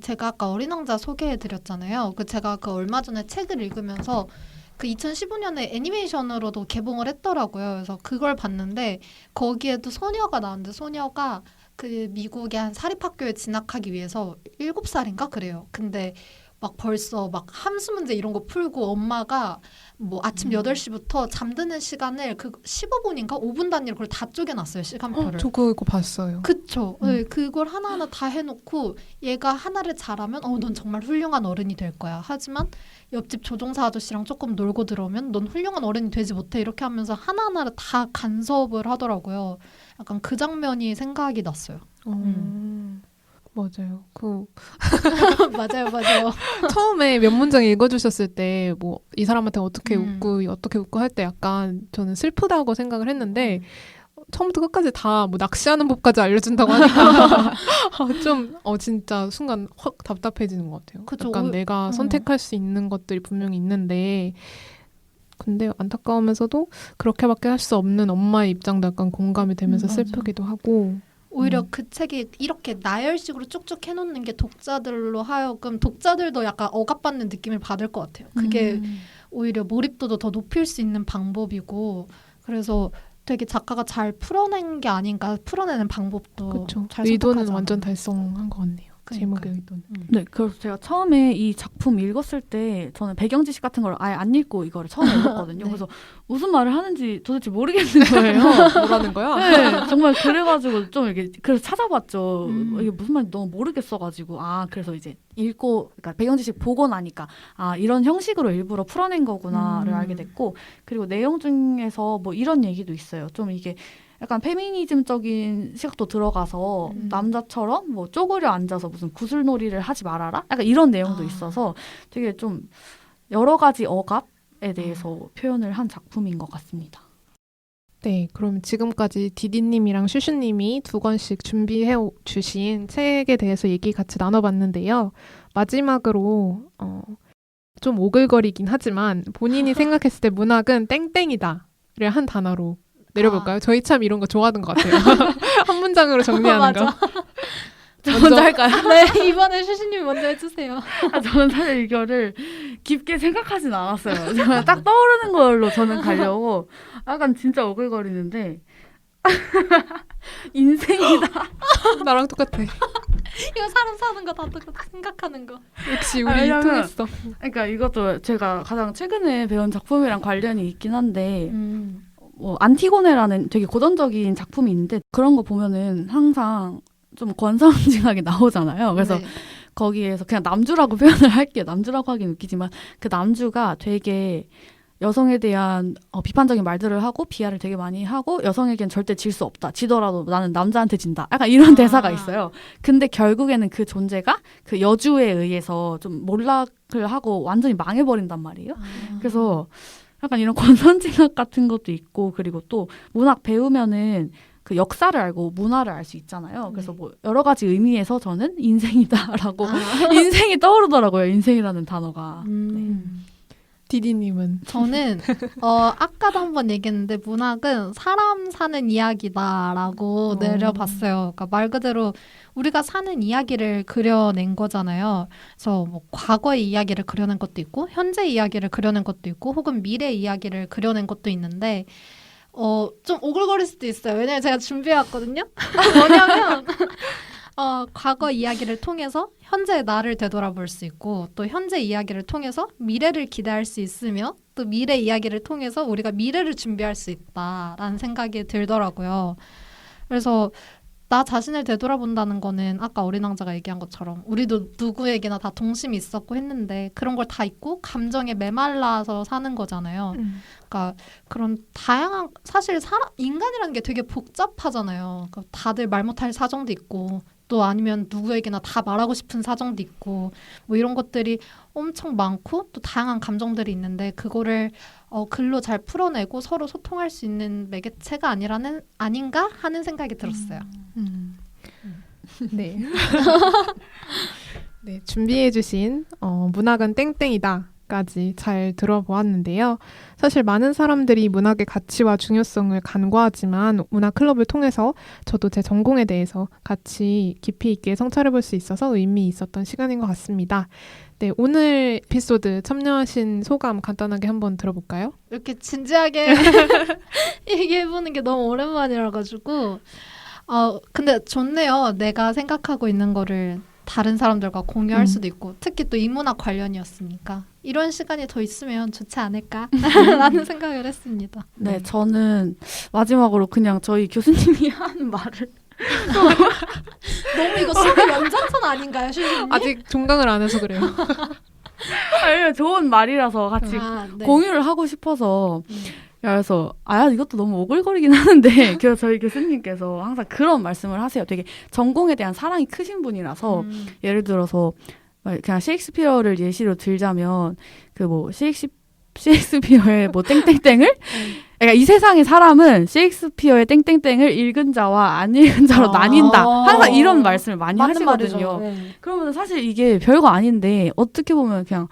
제가 아까 어린 왕자 소개해드렸잖아요. 제가 얼마 전에 책을 읽으면서 2015년에 애니메이션으로도 개봉을 했더라고요. 그래서 그걸 봤는데 거기에도 소녀가 나왔는데 소녀가 미국의 한 사립학교에 진학하기 위해서 7살인가 그래요. 근데 막 벌써 막 함수 문제 이런 거 풀고 엄마가 뭐 아침 8시부터 잠드는 시간을 그 15분인가 5분 단위로 그걸 다 쪼개놨어요, 시간표를. 저 그거 봤어요. 그쵸. 네, 그걸 하나하나 다 해놓고 얘가 하나를 잘하면 넌 정말 훌륭한 어른이 될 거야. 하지만 옆집 조종사 아저씨랑 조금 놀고 들어오면 넌 훌륭한 어른이 되지 못해. 이렇게 하면서 하나하나를 다 간섭을 하더라고요. 약간 그 장면이 생각이 났어요. 맞아요. 맞아요. 처음에 몇 문장 읽어주셨을 때 뭐 이 사람한테 어떻게 웃고 할 때 약간 저는 슬프다고 생각을 했는데 처음부터 끝까지 다 뭐 낚시하는 법까지 알려준다고 하니까 좀 진짜 순간 확 답답해지는 것 같아요. 그쵸. 약간 내가 선택할 수 있는 것들이 분명히 있는데 근데 안타까우면서도 그렇게밖에 할 수 없는 엄마의 입장도 약간 공감이 되면서 맞아. 슬프기도 하고 오히려 그 책이 이렇게 나열식으로 쭉쭉 해놓는 게 독자들로 하여금 독자들도 약간 억압받는 느낌을 받을 것 같아요. 그게 오히려 몰입도도 더 높일 수 있는 방법이고 그래서 되게 작가가 잘 풀어낸 게 아닌가 풀어내는 방법도 그쵸. 잘 의도는 선택하지 완전 않았나. 달성한 것 같네요. 제목의 의도는. 네, 그래서 제가 처음에 이 작품 읽었을 때 저는 배경 지식 같은 걸 아예 안 읽고 이거를 처음에 읽었거든요. 네. 그래서 무슨 말을 하는지 도대체 모르겠는 거예요. 뭐라는 거야? 네, 정말 그래가지고 좀 이렇게 그래서 찾아봤죠. 이게 무슨 말인지 너무 모르겠어가지고 그래서 이제 읽고 그러니까 배경 지식 보고 나니까 이런 형식으로 일부러 풀어낸 거구나를 알게 됐고 그리고 내용 중에서 뭐 이런 얘기도 있어요. 좀 이게 약간 페미니즘적인 시각도 들어가서 남자처럼 뭐 쪼그려 앉아서 무슨 구슬놀이를 하지 말아라? 약간 이런 내용도 있어서 되게 좀 여러 가지 억압에 대해서 표현을 한 작품인 것 같습니다. 네, 그럼 지금까지 디디님이랑 슈슈님이 2권씩 준비해 주신 책에 대해서 얘기 같이 나눠봤는데요. 마지막으로 좀 오글거리긴 하지만 본인이 생각했을 때 문학은 땡땡이다를 한 단어로 내려볼까요? 저희 참 이런 거 좋아하는 것 같아요. 한 문장으로 정리하는 거. 저 먼저 할까요? 네, 이번에 슈시님이 먼저 해주세요. 저는 사실 이거를 깊게 생각하진 않았어요. 저는 딱 떠오르는 걸로 저는 가려고 약간 진짜 오글거리는데 인생이다. 나랑 똑같아. 이거 사람 사는 거 다 생각하는 거. 역시 우리 왜냐면- 통했어. 그러니까 이것도 제가 가장 최근에 배운 작품이랑 관련이 있긴 한데 뭐 안티고네라는 되게 고전적인 작품이 있는데 그런 거 보면은 항상 좀 권선징악이 나오잖아요. 그래서 네. 거기에서 그냥 남주라고 표현을 할게요. 남주라고 하긴 웃기지만 그 남주가 되게 여성에 대한 비판적인 말들을 하고 비하를 되게 많이 하고 여성에겐 절대 질 수 없다. 지더라도 나는 남자한테 진다. 약간 이런 대사가 있어요. 근데 결국에는 그 존재가 그 여주에 의해서 좀 몰락을 하고 완전히 망해버린단 말이에요. 그래서 약간 이런 권선징악 같은 것도 있고 그리고 또 문학 배우면은 그 역사를 알고 문화를 알 수 있잖아요. 그래서 뭐 여러 가지 의미에서 저는 인생이다라고 인생이 떠오르더라고요. 인생이라는 단어가. 디디님은? 저는 아까도 한번 얘기했는데 문학은 사람 사는 이야기다라고 내려봤어요. 그러니까 말 그대로 우리가 사는 이야기를 그려낸 거잖아요. 그래서 뭐 과거의 이야기를 그려낸 것도 있고 현재 이야기를 그려낸 것도 있고 혹은 미래 이야기를 그려낸 것도 있는데 좀 오글거릴 수도 있어요. 왜냐면 제가 준비해왔거든요. 뭐냐면 과거 이야기를 통해서 현재의 나를 되돌아볼 수 있고 또 현재 이야기를 통해서 미래를 기대할 수 있으며 또 미래 이야기를 통해서 우리가 미래를 준비할 수 있다라는 생각이 들더라고요. 그래서 나 자신을 되돌아본다는 거는 아까 어린 왕자가 얘기한 것처럼 우리도 누구에게나 다 동심이 있었고 했는데 그런 걸 다 잊고 감정에 메말라서 사는 거잖아요. 그러니까 그런 다양한 사실 인간이라는 게 되게 복잡하잖아요. 그러니까 다들 말 못할 사정도 있고 또 아니면 누구에게나 다 말하고 싶은 사정도 있고 뭐 이런 것들이 엄청 많고 또 다양한 감정들이 있는데 그거를 글로 잘 풀어내고 서로 소통할 수 있는 매개체가 아닌가 하는 생각이 들었어요. 네. 네, 준비해주신 문학은 땡땡이다. 까지 잘 들어보았는데요. 사실 많은 사람들이 문학의 가치와 중요성을 간과하지만 문학 클럽을 통해서 저도 제 전공에 대해서 같이 깊이 있게 성찰해볼 수 있어서 의미 있었던 시간인 것 같습니다. 네, 오늘 에피소드 참여하신 소감 간단하게 한번 들어볼까요? 이렇게 진지하게 얘기해보는 게 너무 오랜만이라 가지고 근데 좋네요. 내가 생각하고 있는 거를 다른 사람들과 공유할 음. 수도 있고 특히 또 인문학 관련이었으니까 이런 시간이 더 있으면 좋지 않을까라는 생각을 했습니다. 네, 저는 마지막으로 그냥 저희 교수님이 하는 말을 너무 이거 수업 연장선 아닌가요, 슈즈님? 아직 종강을 안 해서 그래요. 아니, 좋은 말이라서 같이 네. 공유를 하고 싶어서 음. 그래서 이것도 너무 오글거리긴 하는데 그래서 저희 교수님께서 항상 그런 말씀을 하세요. 되게 전공에 대한 사랑이 크신 분이라서 예를 들어서 그냥 셰익스피어를 예시로 들자면 그 뭐 셰익스피어의 뭐 땡땡땡을 그러니까 이 세상의 사람은 셰익스피어의 땡땡땡을 읽은 자와 안 읽은 자로 나뉜다. 항상 이런 말씀을 많이 맞는 하시거든요. 말이죠. 네. 그러면 사실 이게 별거 아닌데 어떻게 보면 그냥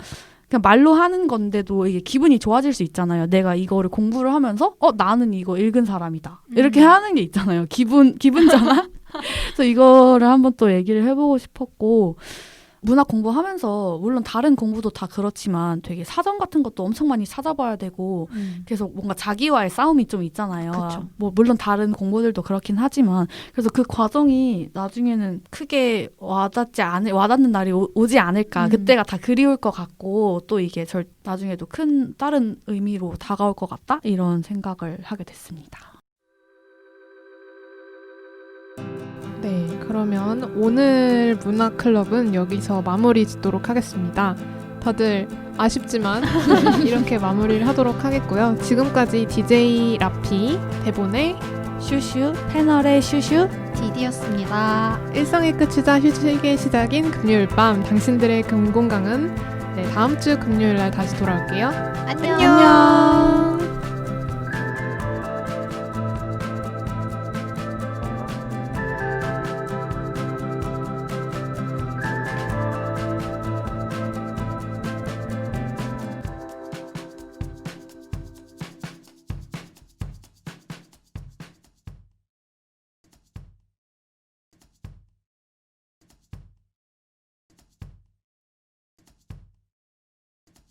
말로 하는 건데도 이게 기분이 좋아질 수 있잖아요. 내가 이거를 공부를 하면서 나는 이거 읽은 사람이다. 이렇게 하는 게 있잖아요. 기분 전환? 그래서 이거를 한번 또 얘기를 해보고 싶었고 문학 공부하면서 물론 다른 공부도 다 그렇지만 되게 사전 같은 것도 엄청 많이 찾아봐야 되고 계속 뭔가 자기와의 싸움이 좀 있잖아요. 그쵸. 뭐 물론 다른 공부들도 그렇긴 하지만 그래서 그 과정이 나중에는 크게 와닿는 날이 오지 않을까. 그때가 다 그리울 것 같고 또 이게 나중에도 큰 다른 의미로 다가올 것 같다 이런 생각을 하게 됐습니다. 네, 그러면 오늘 문학클럽은 여기서 마무리 짓도록 하겠습니다. 다들 아쉽지만 이렇게 마무리를 하도록 하겠고요. 지금까지 DJ 라피, 대본의 슈슈, 패널의 슈슈, 디디였습니다. 일상의 끝이자 휴식의 시작인 금요일 밤 당신들의 금공강은 다음 주 금요일 날 다시 돌아올게요. 안녕. 안녕.